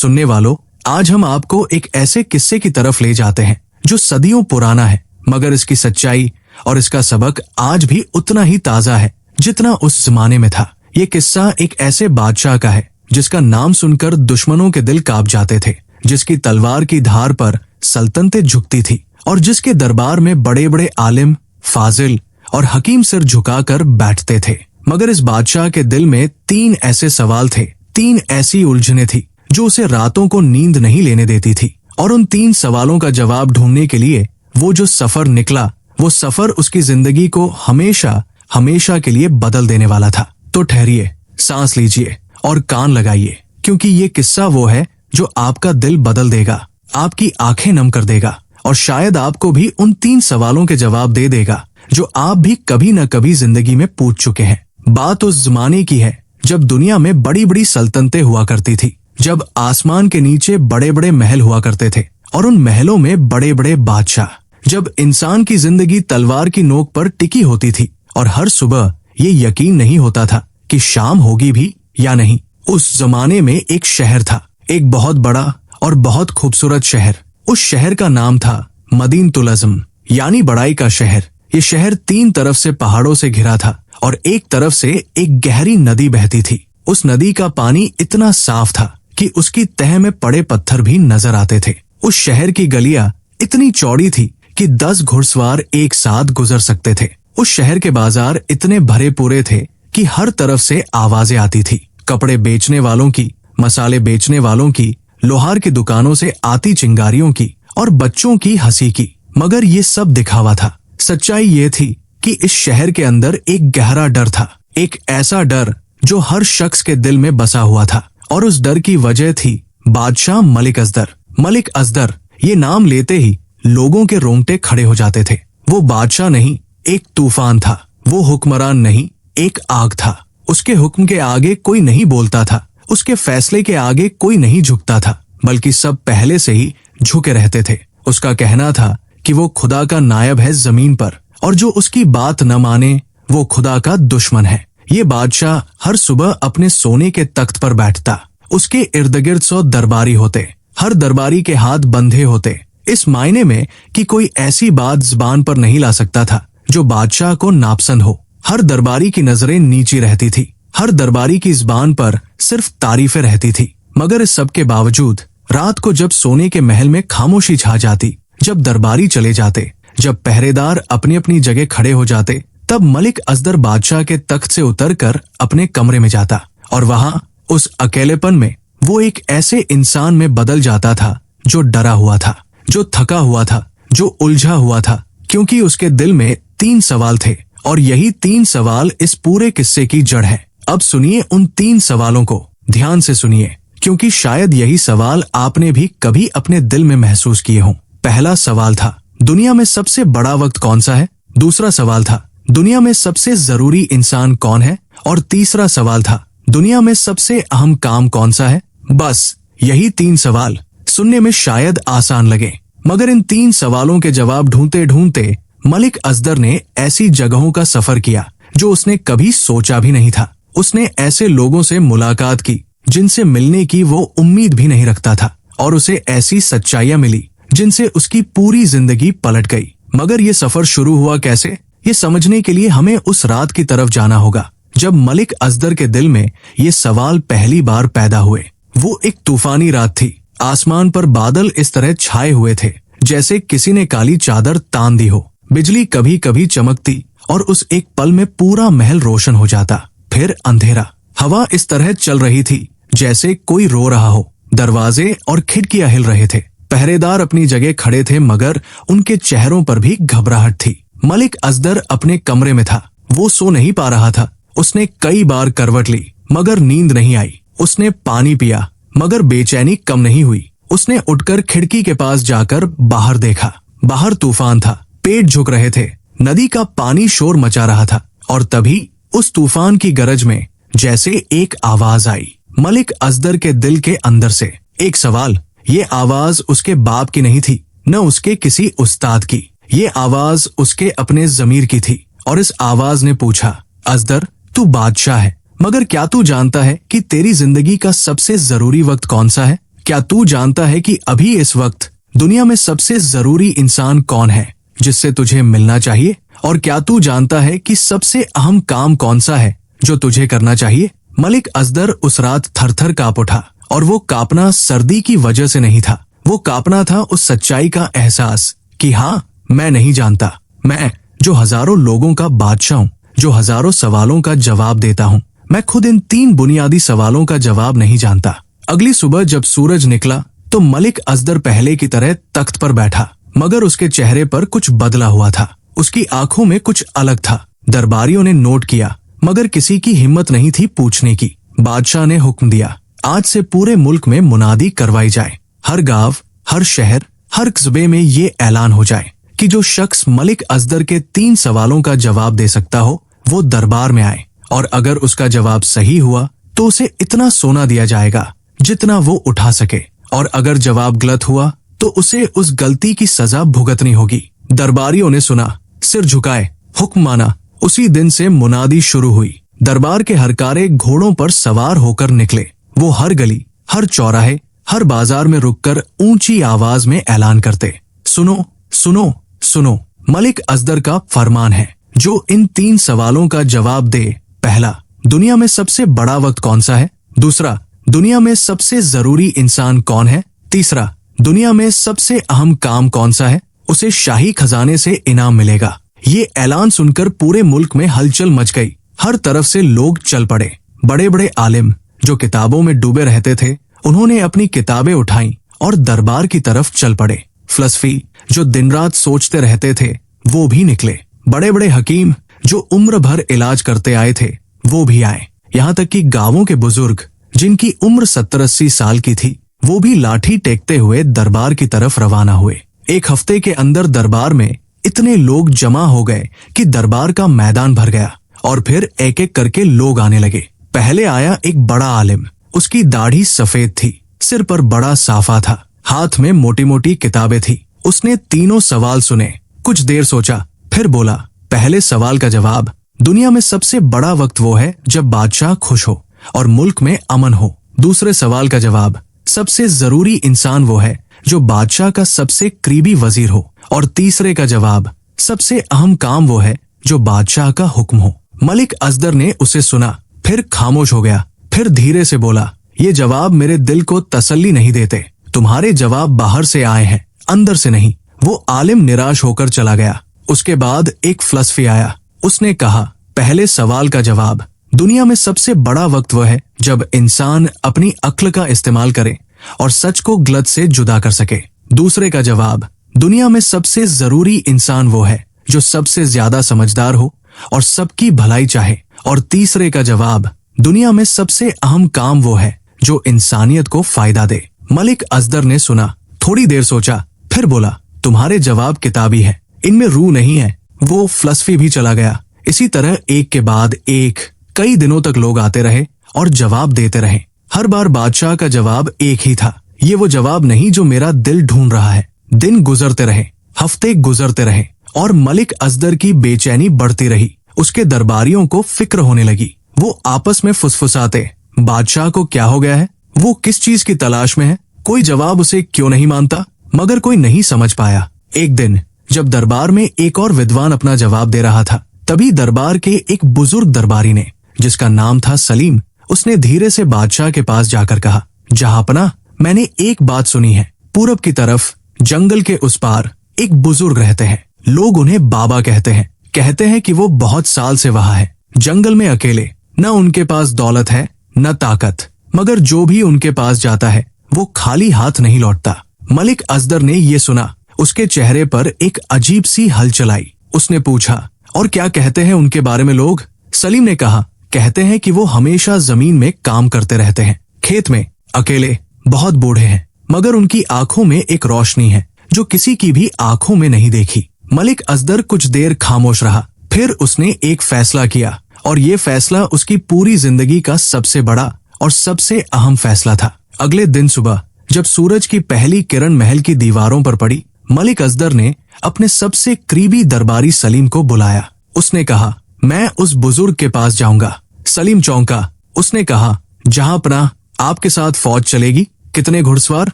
सुनने वालों, आज हम आपको एक ऐसे किस्से की तरफ ले जाते हैं जो सदियों पुराना है, मगर इसकी सच्चाई और इसका सबक आज भी उतना ही ताजा है जितना उस जमाने में था। ये किस्सा एक ऐसे बादशाह का है जिसका नाम सुनकर दुश्मनों के दिल कांप जाते थे, जिसकी तलवार की धार पर सल्तनतें झुकती थी और जिसके दरबार में बड़े बड़े आलिम, फाजिल और हकीम सिर झुकाकर बैठते थे। मगर इस बादशाह के दिल में 3 ऐसे सवाल थे, 3 ऐसी उलझनें थी जो उसे रातों को नींद नहीं लेने देती थी। और उन 3 सवालों का जवाब ढूंढने के लिए वो जो सफर निकला, वो सफर उसकी जिंदगी को हमेशा हमेशा के लिए बदल देने वाला था। तो ठहरिए, सांस लीजिए और कान लगाइए, क्योंकि ये किस्सा वो है जो आपका दिल बदल देगा, आपकी आंखें नम कर देगा और शायद आपको भी उन 3 सवालों के जवाब दे देगा जो आप भी कभी न कभी जिंदगी में पूछ चुके हैं। बात उस जमाने की है जब दुनिया में बड़ी बड़ी सल्तनतें हुआ करती थी, जब आसमान के नीचे बड़े बड़े महल हुआ करते थे और उन महलों में बड़े बड़े बादशाह, जब इंसान की जिंदगी तलवार की नोक पर टिकी होती थी और हर सुबह ये यकीन नहीं होता था कि शाम होगी भी या नहीं। उस जमाने में एक शहर था, एक बहुत बड़ा और बहुत खूबसूरत शहर। उस शहर का नाम था मदीनतुल अज़म, यानी बड़ाई का शहर। ये शहर 3 तरफ से पहाड़ों से घिरा था और एक तरफ से एक गहरी नदी बहती थी। उस नदी का पानी इतना साफ था कि उसकी तह में पड़े पत्थर भी नजर आते थे। उस शहर की गलियां इतनी चौड़ी थी कि 10 घुड़सवार एक साथ गुजर सकते थे। उस शहर के बाजार इतने भरे पूरे थे कि हर तरफ से आवाजें आती थी, कपड़े बेचने वालों की, मसाले बेचने वालों की, लोहार की दुकानों से आती चिंगारियों की और बच्चों की हंसी की। मगर ये सब दिखावा था। सच्चाई ये थी कि इस शहर के अंदर एक गहरा डर था, एक ऐसा डर जो हर शख्स के दिल में बसा हुआ था। और उस डर की वजह थी बादशाह मलिक अज़दर। मलिक अज़दर ये नाम लेते ही लोगों के रोंगटे खड़े हो जाते थे। वो बादशाह नहीं, एक तूफान था। वो हुक्मरान नहीं, एक आग था। उसके हुक्म के आगे कोई नहीं बोलता था, उसके फैसले के आगे कोई नहीं झुकता था, बल्कि सब पहले से ही झुके रहते थे। उसका कहना था कि वो खुदा का नायब है जमीन पर और जो उसकी बात न माने वो खुदा का दुश्मन है। ये बादशाह हर सुबह अपने सोने के तख्त पर बैठता। उसके इर्द गिर्द 100 दरबारी होते, हर दरबारी के हाथ बंधे होते, इस मायने में कि कोई ऐसी बात जुबान पर नहीं ला सकता था जो बादशाह को नापसंद हो। हर दरबारी की नजरें नीची रहती थी, हर दरबारी की जुबान पर सिर्फ तारीफें रहती थी। मगर इस सब के बावजूद रात को जब सोने के महल में खामोशी छा जाती, जब दरबारी चले जाते, जब पहरेदार अपनी अपनी जगह खड़े हो जाते, तब मलिक अज़दर बादशाह के तख्त से उतरकर अपने कमरे में जाता और वहां उस अकेलेपन में वो एक ऐसे इंसान में बदल जाता था जो डरा हुआ था, जो थका हुआ था, जो उलझा हुआ था, क्योंकि उसके दिल में 3 सवाल थे और यही 3 सवाल इस पूरे किस्से की जड़ है। अब सुनिए उन 3 सवालों को, ध्यान से सुनिए, क्योंकि शायद यही सवाल आपने भी कभी अपने दिल में महसूस किए हों। पहला सवाल था, दुनिया में सबसे बड़ा वक्त कौन सा है? दूसरा सवाल था, दुनिया में सबसे जरूरी इंसान कौन है? और तीसरा सवाल था, दुनिया में सबसे अहम काम कौन सा है? बस यही 3 सवाल सुनने में शायद आसान लगे, मगर इन 3 सवालों के जवाब ढूंढते ढूंढते मलिक अज़दर ने ऐसी जगहों का सफर किया जो उसने कभी सोचा भी नहीं था। उसने ऐसे लोगों से मुलाकात की जिनसे मिलने की वो उम्मीद भी नहीं रखता था और उसे ऐसी सच्चाइयां मिली जिनसे उसकी पूरी जिंदगी पलट गई। मगर ये सफर शुरू हुआ कैसे, ये समझने के लिए हमें उस रात की तरफ जाना होगा जब मलिक अज़दर के दिल में ये सवाल पहली बार पैदा हुए। वो एक तूफानी रात थी। आसमान पर बादल इस तरह छाए हुए थे जैसे किसी ने काली चादर तान दी हो। बिजली कभी कभी चमकती और उस एक पल में पूरा महल रोशन हो जाता। फिर अंधेरा। हवा इस तरह चल रही थी जैसे कोई रो रहा हो। दरवाजे और खिड़कियां हिल रहे थे। पहरेदार अपनी जगह खड़े थे, मगर उनके चेहरों पर भी घबराहट थी। मलिक अज़दर अपने कमरे में था। वो सो नहीं पा रहा था। उसने कई बार करवट ली, मगर नींद नहीं आई। उसने पानी पिया, मगर बेचैनी कम नहीं हुई। उसने उठकर खिड़की के पास जाकर बाहर देखा। बाहर तूफान था, पेड़ झुक रहे थे, नदी का पानी शोर मचा रहा था। और तभी उस तूफान की गरज में जैसे एक आवाज आई, मलिक अज़दर के दिल के अंदर से। एक सवाल। ये आवाज उसके बाप की नहीं थी, न उसके किसी उस्ताद की। ये आवाज उसके अपने ज़मीर की थी। और इस आवाज ने पूछा, अज़दर, तू बादशाह है, मगर क्या तू जानता है कि तेरी जिंदगी का सबसे जरूरी वक्त कौन सा है? क्या तू जानता है कि अभी इस वक्त दुनिया में सबसे जरूरी इंसान कौन है जिससे तुझे मिलना चाहिए? और क्या तू जानता है कि सबसे अहम काम कौन सा है जो तुझे करना चाहिए? मलिक असदर उस रात थरथर कांप उठा, और वो कांपना सर्दी की वजह से नहीं था। वो कांपना था उस सच्चाई का एहसास कि हाँ, मैं नहीं जानता। मैं जो हजारों लोगों का बादशाह हूँ, जो हजारों सवालों का जवाब देता हूँ, मैं खुद इन 3 बुनियादी सवालों का जवाब नहीं जानता। अगली सुबह जब सूरज निकला तो मलिक असदर पहले की तरह तख्त पर बैठा, मगर उसके चेहरे पर कुछ बदला हुआ था। उसकी आंखों में कुछ अलग था। दरबारियों ने नोट किया, मगर किसी की हिम्मत नहीं थी पूछने की। बादशाह ने हुक्म दिया, आज से पूरे मुल्क में मुनादी करवाई जाए। हर गांव, हर शहर, हर कस्बे में ये ऐलान हो जाए कि जो शख्स मलिक असदर के 3 सवालों का जवाब दे सकता हो वो दरबार में आए, और अगर उसका जवाब सही हुआ तो उसे इतना सोना दिया जाएगा जितना वो उठा सके, और अगर जवाब गलत हुआ तो उसे उस गलती की सजा भुगतनी होगी। दरबारियों ने सुना, सिर झुकाए, हुक्म माना। उसी दिन से मुनादी शुरू हुई। दरबार के हरकारे घोड़ों पर सवार होकर निकले। वो हर गली, हर चौराहे, हर बाजार में रुककर ऊंची आवाज में ऐलान करते, सुनो सुनो सुनो, मलिक असदर का फरमान है जो इन 3 सवालों का जवाब दे। पहला, दुनिया में सबसे बड़ा वक्त कौन सा है? दूसरा, दुनिया में सबसे जरूरी इंसान कौन है? तीसरा, दुनिया में सबसे अहम काम कौन सा है? उसे शाही खजाने से इनाम मिलेगा। ये ऐलान सुनकर पूरे मुल्क में हलचल मच गई। हर तरफ से लोग चल पड़े। बड़े बड़े आलिम जो किताबों में डूबे रहते थे, उन्होंने अपनी किताबें उठाई और दरबार की तरफ चल पड़े। फलसफी जो दिन रात सोचते रहते थे, वो भी निकले। बड़े बड़े हकीम जो उम्र भर इलाज करते आए थे, वो भी आए। यहाँ तक कि गांवों के बुजुर्ग जिनकी उम्र 70-80 साल की थी, वो भी लाठी टेकते हुए दरबार की तरफ रवाना हुए। 1 हफ्ते के अंदर दरबार में इतने लोग जमा हो गए कि दरबार का मैदान भर गया, और फिर एक एक करके लोग आने लगे। पहले आया एक बड़ा आलिम। उसकी दाढ़ी सफेद थी, सिर पर बड़ा साफा था, हाथ में मोटी मोटी किताबें थी। उसने 3 सवाल सुने, कुछ देर सोचा, फिर बोला, पहले सवाल का जवाब, दुनिया में सबसे बड़ा वक्त वो है जब बादशाह खुश हो और मुल्क में अमन हो। दूसरे सवाल का जवाब, सबसे जरूरी इंसान वो है जो बादशाह का सबसे करीबी वजीर हो। और तीसरे का जवाब, सबसे अहम काम वो है जो बादशाह का हुक्म हो। मलिक असदर ने उसे सुना, फिर खामोश हो गया। फिर धीरे से बोला, ये जवाब मेरे दिल को तसल्ली नहीं देते। तुम्हारे जवाब बाहर से आए हैं, अंदर से नहीं। वो आलिम निराश होकर चला गया। उसके बाद एक फलसफी आया। उसने कहा, पहले सवाल का जवाब, दुनिया में सबसे बड़ा वक्त वह है जब इंसान अपनी अक्ल का इस्तेमाल करे और सच को गलत से जुदा कर सके। दूसरे का जवाब, दुनिया में सबसे जरूरी इंसान वो है जो सबसे ज्यादा समझदार हो और सबकी भलाई चाहे। और तीसरे का जवाब, दुनिया में सबसे अहम काम वो है जो इंसानियत को फायदा दे। मलिक असदर ने सुना, थोड़ी देर सोचा, फिर बोला, तुम्हारे जवाब किताबी है, इनमें रूह नहीं है। वो फलसफी भी चला गया। इसी तरह एक के बाद एक कई दिनों तक लोग आते रहे और जवाब देते रहे। हर बार बादशाह का जवाब एक ही था, ये वो जवाब नहीं जो मेरा दिल ढूंढ रहा है। दिन गुजरते रहे, हफ्ते गुजरते रहे, और मलिक असदर की बेचैनी बढ़ती रही। उसके दरबारियों को फिक्र होने लगी। वो आपस में फुसफुसाते, बादशाह को क्या हो गया है? वो किस चीज की तलाश में है? कोई जवाब उसे क्यों नहीं मानता? मगर कोई नहीं समझ पाया। एक दिन जब दरबार में एक और विद्वान अपना जवाब दे रहा था, तभी दरबार के एक बुजुर्ग दरबारी ने, जिसका नाम था सलीम, उसने धीरे से बादशाह के पास जाकर कहा, जहांपना, मैंने एक बात सुनी है। पूरब की तरफ जंगल के उस पार एक बुजुर्ग रहते हैं। लोग उन्हें बाबा कहते हैं। कहते हैं कि वो बहुत साल से वहां है, जंगल में अकेले। न उनके पास दौलत है न ताकत, मगर जो भी उनके पास जाता है वो खाली हाथ नहीं लौटता। मलिक असदर ने ये सुना। उसके चेहरे पर एक अजीब सी हलचल आई। उसने पूछा, और क्या कहते हैं उनके बारे में लोग? सलीम ने कहा, कहते हैं कि वो हमेशा जमीन में काम करते रहते हैं, खेत में, अकेले, बहुत बूढ़े हैं, मगर उनकी आंखों में एक रोशनी है जो किसी की भी आंखों में नहीं देखी। मलिक असदर कुछ देर खामोश रहा। फिर उसने एक फैसला किया, और ये फैसला उसकी पूरी जिंदगी का सबसे बड़ा और सबसे अहम फैसला था। अगले दिन सुबह जब सूरज की पहली किरण महल की दीवारों पर पड़ी, मलिक असदर ने अपने सबसे करीबी दरबारी सलीम को बुलाया। उसने कहा, मैं उस बुजुर्ग के पास जाऊंगा। सलीम चौंका। उसने कहा, जहांपनाह, आपके साथ फौज चलेगी? कितने घुड़सवार,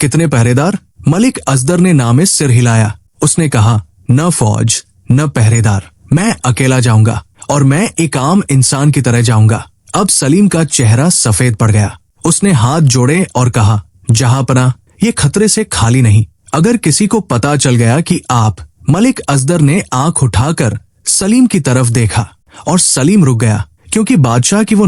कितने पहरेदार? मलिक असदर ने ना में सिर हिलाया। उसने कहा, न फौज न पहरेदार, मैं अकेला जाऊंगा और मैं एक आम इंसान की तरह जाऊंगा। अब सलीम का चेहरा सफेद पड़ गया। उसने हाथ जोड़े और कहा, जहांपनाह, ये खतरे से खाली नहीं। अगर किसी को पता चल गया कि आप, मलिक असदर ने आंख उठाकर सलीम की तरफ देखा और सलीम रुक गया, क्योंकि बादशाह की वो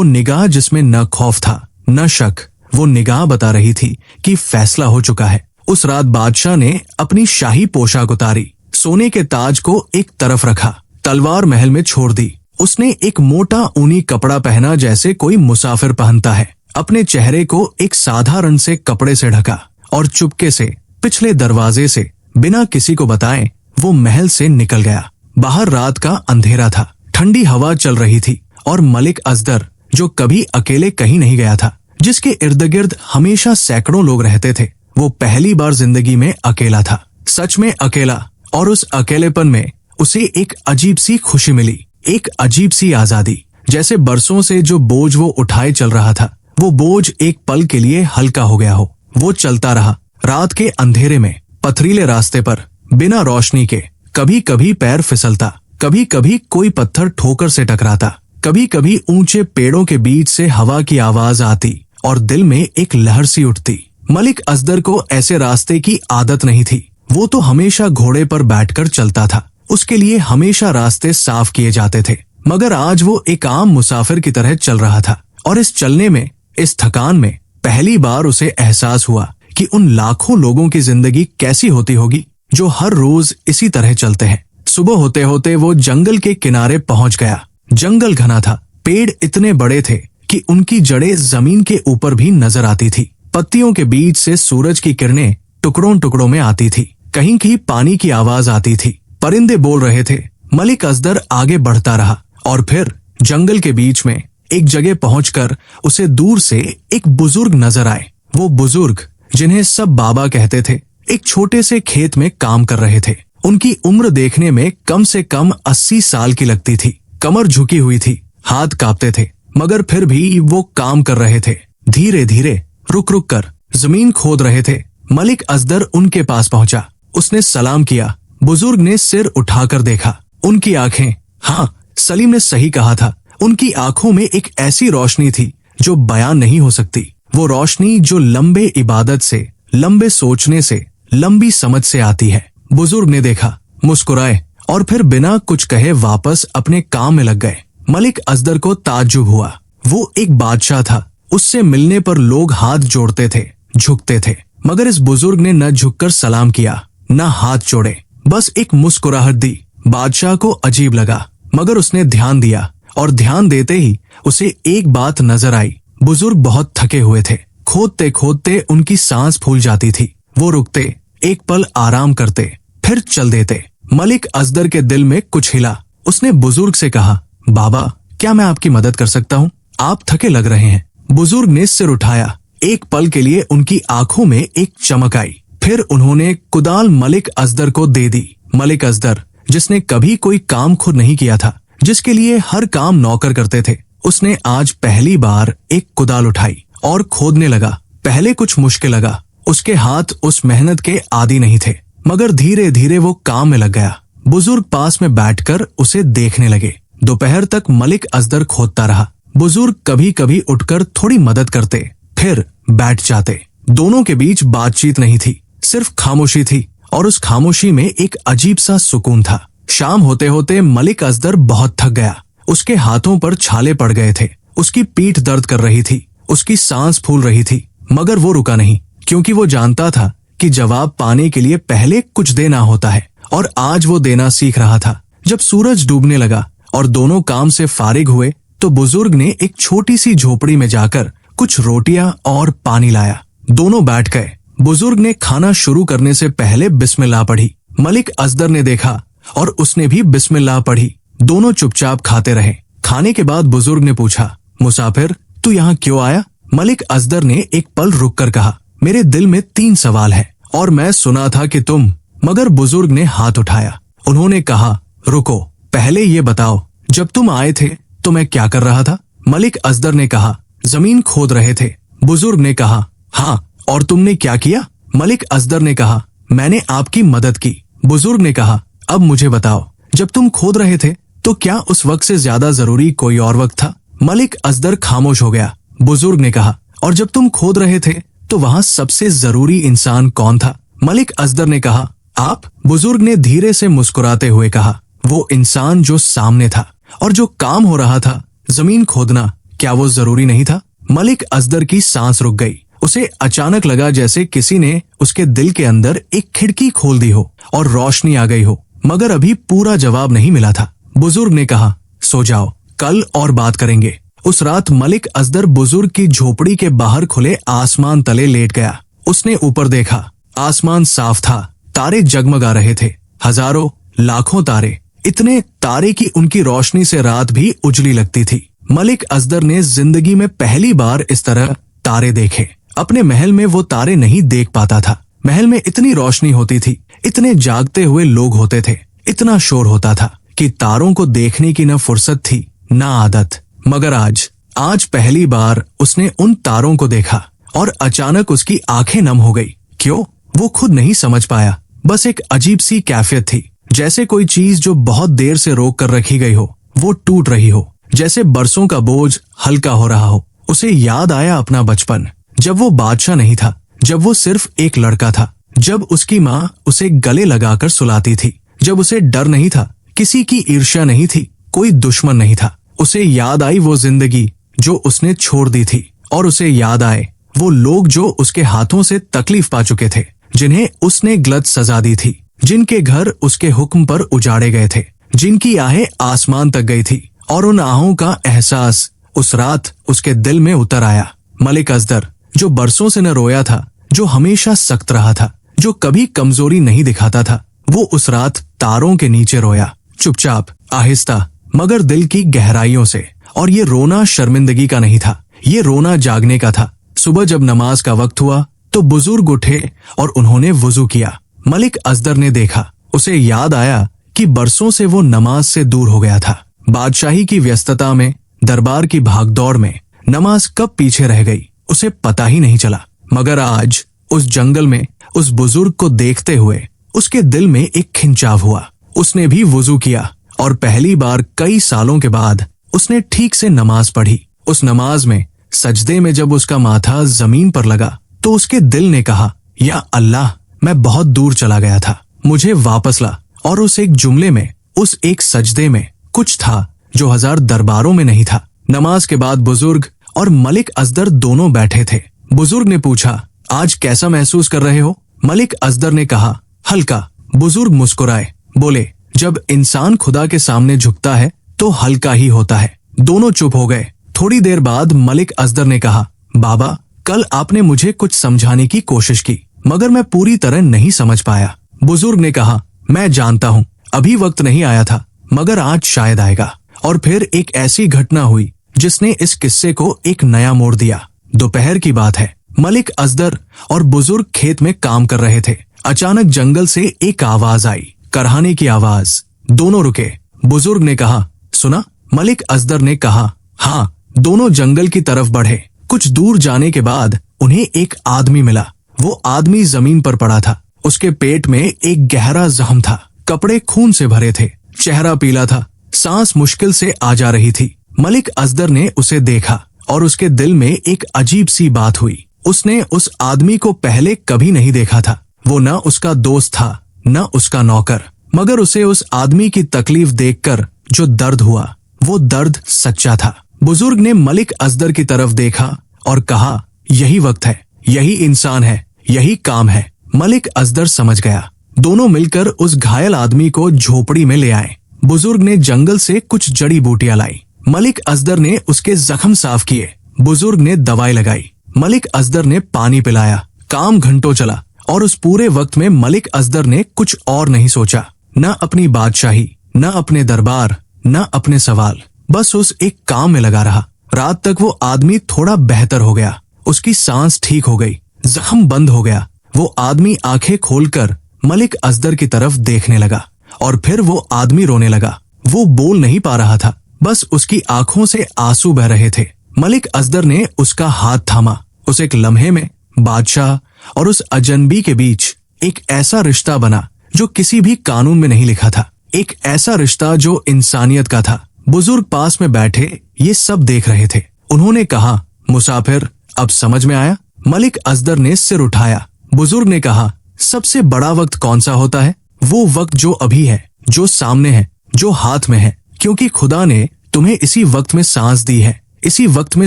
निगाह जिसमें न खौफ था न शक, वो निगाह बता रही थी कि फैसला हो चुका है। उस रात बादशाह ने अपनी शाही पोशाक उतारी, सोने के ताज को एक तरफ रखा, तलवार महल में छोड़ दी। उसने एक मोटा ऊनी कपड़ा पहना जैसे कोई मुसाफिर पहनता है। अपने चेहरे को एक साधारण से कपड़े से ढका और चुपके से पिछले दरवाजे से बिना किसी को बताए वो महल से निकल गया। बाहर रात का अंधेरा था, ठंडी हवा चल रही थी और मलिक असदर, जो कभी अकेले कहीं नहीं गया था, जिसके इर्द गिर्द हमेशा सैकड़ों लोग रहते थे, वो पहली बार जिंदगी में अकेला था, सच में अकेला। और उस अकेलेपन में उसे एक अजीब सी खुशी मिली, एक अजीब सी आजादी, जैसे बरसों से जो बोझ वो उठाए चल रहा था, वो बोझ एक पल के लिए हल्का हो गया हो। वो चलता रहा रात के अंधेरे में, पथरीले रास्ते पर, बिना रोशनी के। कभी कभी पैर फिसलता, कभी कभी कोई पत्थर ठोकर से टकराता, कभी कभी ऊंचे पेड़ों के बीच से हवा की आवाज आती और दिल में एक लहर सी उठती। मलिक असदर को ऐसे रास्ते की आदत नहीं थी। वो तो हमेशा घोड़े पर बैठकर चलता था, उसके लिए हमेशा रास्ते साफ किए जाते थे। मगर आज वो एक आम मुसाफिर की तरह चल रहा था और इस चलने में, इस थकान में पहली बार उसे एहसास हुआ कि उन लाखों लोगों की जिंदगी कैसी होती होगी जो हर रोज इसी तरह चलते हैं। सुबह होते होते वो जंगल के किनारे पहुंच गया। जंगल घना था, पेड़ इतने बड़े थे कि उनकी जड़ें जमीन के ऊपर भी नजर आती थी। पत्तियों के बीच से सूरज की किरणें टुकड़ों टुकड़ों में आती थी। कहीं कहीं पानी की आवाज आती थी, परिंदे बोल रहे थे। मलिक असदर आगे बढ़ता रहा और फिर जंगल के बीच में एक जगह पहुंचकर उसे दूर से एक बुजुर्ग नजर आए। वो बुजुर्ग, जिन्हें सब बाबा कहते थे, एक छोटे से खेत में काम कर रहे थे। उनकी उम्र देखने में कम से कम 80 साल की लगती थी। कमर झुकी हुई थी, हाथ कांपते थे, मगर फिर भी वो काम कर रहे थे। धीरे धीरे, रुक रुक कर जमीन खोद रहे थे। मलिक असदर उनके पास पहुंचा। उसने सलाम किया। बुजुर्ग ने सिर उठाकर देखा। उनकी आंखें, हाँ, सलीम ने सही कहा था, उनकी आंखों में एक ऐसी रोशनी थी जो बयान नहीं हो सकती। वो रोशनी जो लंबे इबादत से, लंबे सोचने से, लंबी समझ से आती है। बुजुर्ग ने देखा, मुस्कुराए और फिर बिना कुछ कहे वापस अपने काम में लग गए। मलिक असदर को ताज्जुब हुआ। वो एक बादशाह था, उससे मिलने पर लोग हाथ जोड़ते थे, झुकते थे, मगर इस बुजुर्ग ने न झुककर सलाम किया, न हाथ जोड़े, बस एक मुस्कुराहट दी। बादशाह को अजीब लगा, मगर उसने ध्यान दिया और ध्यान देते ही उसे एक बात नजर आई। बुजुर्ग बहुत थके हुए थे। खोदते खोदते उनकी सांस फूल जाती थी। वो रुकते, एक पल आराम करते, फिर चल देते। मलिक असदर के दिल में कुछ हिला। उसने बुजुर्ग से कहा, बाबा, क्या मैं आपकी मदद कर सकता हूँ? आप थके लग रहे हैं। बुजुर्ग ने सिर उठाया। एक पल के लिए उनकी आंखों में एक चमक आई। फिर उन्होंने कुदाल मलिक असदर को दे दी। मलिक असदर, जिसने कभी कोई काम खुद नहीं किया था, जिसके लिए हर काम नौकर करते थे, उसने आज पहली बार एक कुदाल उठाई और खोदने लगा। पहले कुछ मुश्किल लगा, उसके हाथ उस मेहनत के आदी नहीं थे, मगर धीरे धीरे वो काम में लग गया। बुजुर्ग पास में बैठकर उसे देखने लगे। दोपहर तक मलिक असदर खोदता रहा। बुजुर्ग कभी कभी उठकर थोड़ी मदद करते, फिर बैठ जाते। दोनों के बीच बातचीत नहीं थी, सिर्फ खामोशी थी, और उस खामोशी में एक अजीब सा सुकून था। शाम होते होते मलिक असदर बहुत थक गया। उसके हाथों पर छाले पड़ गए थे, उसकी पीठ दर्द कर रही थी, उसकी सांस फूल रही थी, मगर वो रुका नहीं, क्योंकि वो जानता था कि जवाब पाने के लिए पहले कुछ देना होता है, और आज वो देना सीख रहा था। जब सूरज डूबने लगा और दोनों काम से फारिग हुए, तो बुजुर्ग ने एक छोटी सी झोपड़ी में जाकर कुछ रोटियां और पानी लाया। दोनों बैठ गए। बुजुर्ग ने खाना शुरू करने से पहले बिस्मिल्लाह पढ़ी। मलिक असदर ने देखा और उसने भी बिस्मिल्लाह पढ़ी। दोनों चुपचाप खाते रहे। खाने के बाद बुजुर्ग ने पूछा, मुसाफिर, तू यहाँ क्यों आया? मलिक असदर ने एक पल रुककर कहा, मेरे दिल में 3 सवाल है और मैं सुना था कि तुम। मगर बुजुर्ग ने हाथ उठाया। उन्होंने कहा, रुको, पहले ये बताओ, जब तुम आए थे तो मैं क्या कर रहा था? मलिक असदर ने कहा, जमीन खोद रहे थे। बुजुर्ग ने कहा, हाँ, और तुमने क्या किया? मलिक असदर ने कहा, मैंने आपकी मदद की। बुजुर्ग ने कहा, अब मुझे बताओ, जब तुम खोद रहे थे तो क्या उस वक्त से ज्यादा जरूरी कोई और वक्त था? मलिक असदर खामोश हो गया। बुजुर्ग ने कहा, और जब तुम खोद रहे थे तो वहाँ सबसे जरूरी इंसान कौन था? मलिक असदर ने कहा, आप। बुजुर्ग ने धीरे से मुस्कुराते हुए कहा, वो इंसान जो सामने था और जो काम हो रहा था, जमीन खोदना, क्या वो जरूरी नहीं था? मलिक असदर की सांस रुक गई। उसे अचानक लगा जैसे किसी ने उसके दिल के अंदर एक खिड़की खोल दी हो और रोशनी आ गई हो, मगर अभी पूरा जवाब नहीं मिला था। बुजुर्ग ने कहा, सो जाओ, कल और बात करेंगे। उस रात मलिक असदर बुजुर्ग की झोपड़ी के बाहर खुले आसमान तले लेट गया। उसने ऊपर देखा, आसमान साफ था, तारे जगमगा रहे थे, हजारों लाखों तारे, इतने तारे कि उनकी रोशनी से रात भी उजली लगती थी। मलिक असदर ने जिंदगी में पहली बार इस तरह तारे देखे। अपने महल में वो तारे नहीं देख पाता था। महल में इतनी रोशनी होती थी, इतने जागते हुए लोग होते थे, इतना शोर होता था कि तारों को देखने की न फुर्सत थी न आदत। मगर आज पहली बार उसने उन तारों को देखा और अचानक उसकी आंखें नम हो गई। क्यों? वो खुद नहीं समझ पाया। बस एक अजीब सी कैफियत थी, जैसे कोई चीज जो बहुत देर से रोक कर रखी गई हो वो टूट रही हो, जैसे बरसों का बोझ हल्का हो रहा हो। उसे याद आया अपना बचपन, जब वो बादशाह नहीं था, जब वो सिर्फ एक लड़का था, जब उसकी माँ उसे गले लगाकर सुलाती थी, जब उसे डर नहीं था, किसी की ईर्ष्या नहीं थी, कोई दुश्मन नहीं था। उसे याद आई वो जिंदगी जो उसने छोड़ दी थी, और उसे याद आए वो लोग जो उसके हाथों से तकलीफ पा चुके थे, जिन्हें उसने गलत सजा दी थी, जिनके घर उसके हुक्म पर उजाड़े गए थे, जिनकी आहें आसमान तक गई थी। और उन आहों का एहसास उस रात उसके दिल में उतर आया। मलिक असदर, जो बरसों से न रोया था, जो हमेशा सख्त रहा था, जो कभी कमजोरी नहीं दिखाता था, वो उस रात तारों के नीचे रोया, चुपचाप, आहिस्ता, मगर दिल की गहराइयों से। और ये रोना शर्मिंदगी का नहीं था, ये रोना जागने का था। सुबह जब नमाज का वक्त हुआ तो बुजुर्ग उठे और उन्होंने वुजू किया। मलिक असदर ने देखा, उसे याद आया कि बरसों से वो नमाज से दूर हो गया था। बादशाही की व्यस्तता में, दरबार की भागदौड़ में नमाज कब पीछे रह गई उसे पता ही नहीं चला। मगर आज उस जंगल में उस बुजुर्ग को देखते हुए उसके दिल में एक खिंचाव हुआ। उसने भी वुजू किया और पहली बार कई सालों के बाद उसने ठीक से नमाज पढ़ी। उस नमाज में, सजदे में जब उसका माथा जमीन पर लगा तो उसके दिल ने कहा, या अल्लाह, मैं बहुत दूर चला गया था, मुझे वापस ला। और उस एक जुमले में, उस एक सजदे में कुछ था जो 1000 दरबारों में नहीं था। नमाज के बाद बुजुर्ग और मलिक असदर दोनों बैठे थे। बुजुर्ग ने पूछा, आज कैसा महसूस कर रहे हो? मलिक असदर ने कहा, हल्का। बुजुर्ग मुस्कुराए, बोले, जब इंसान खुदा के सामने झुकता है तो हल्का ही होता है। दोनों चुप हो गए। थोड़ी देर बाद मलिक असदर ने कहा, बाबा, कल आपने मुझे कुछ समझाने की कोशिश की, मगर मैं पूरी तरह नहीं समझ पाया। बुजुर्ग ने कहा, मैं जानता हूँ, अभी वक्त नहीं आया था, मगर आज शायद आएगा। और फिर एक ऐसी घटना हुई जिसने इस किस्से को एक नया मोड़ दिया। दोपहर की बात है, मलिक असदर और बुजुर्ग खेत में काम कर रहे थे। अचानक जंगल से एक आवाज आई, करहाने की आवाज। दोनों रुके। बुजुर्ग ने कहा, सुना? मलिक असदर ने कहा, हाँ। दोनों जंगल की तरफ बढ़े। कुछ दूर जाने के बाद उन्हें एक आदमी मिला। वो आदमी जमीन पर पड़ा था। उसके पेट में एक गहरा जख्म था, कपड़े खून से भरे थे, चेहरा पीला था, सांस मुश्किल से आ जा रही थी। मलिक असदर ने उसे देखा और उसके दिल में एक अजीब सी बात हुई। उसने उस आदमी को पहले कभी नहीं देखा था। वो न उसका दोस्त था, न उसका नौकर, मगर उसे उस आदमी की तकलीफ देखकर जो दर्द हुआ, वो दर्द सच्चा था। बुजुर्ग ने मलिक असदर की तरफ देखा और कहा, यही वक्त है, यही इंसान है, यही काम है। मलिक असदर समझ गया। दोनों मिलकर उस घायल आदमी को झोपड़ी में ले आए। बुजुर्ग ने जंगल से कुछ जड़ी बूटियां लाई। मलिक असदर ने उसके जख्म साफ किए। बुजुर्ग ने दवाई लगाई। मलिक असदर ने पानी पिलाया। काम घंटों चला और उस पूरे वक्त में मलिक असदर ने कुछ और नहीं सोचा, न अपनी बादशाही, न अपने दरबार, न अपने सवाल, बस उस एक काम में लगा रहा। रात तक वो आदमी थोड़ा बेहतर हो गया। उसकी सांस ठीक हो गई, जख्म बंद हो गया। वो आदमी आंखें खोलकर मलिक असदर की तरफ देखने लगा और फिर वो आदमी रोने लगा। वो बोल नहीं पा रहा था, बस उसकी आंखों से आंसू बह रहे थे। मलिक असदर ने उसका हाथ थामा। उस एक लम्हे में बादशाह और उस अजनबी के बीच एक ऐसा रिश्ता बना जो किसी भी कानून में नहीं लिखा था, एक ऐसा रिश्ता जो इंसानियत का था। बुजुर्ग पास में बैठे ये सब देख रहे थे। उन्होंने कहा, मुसाफिर, अब समझ में आया? मलिक असदर ने सिर उठाया। बुजुर्ग ने कहा, सबसे बड़ा वक्त कौन सा होता है? वो वक्त जो अभी है, जो सामने है, जो हाथ में है, क्योंकि खुदा ने तुम्हें इसी वक्त में सांस दी है, इसी वक्त में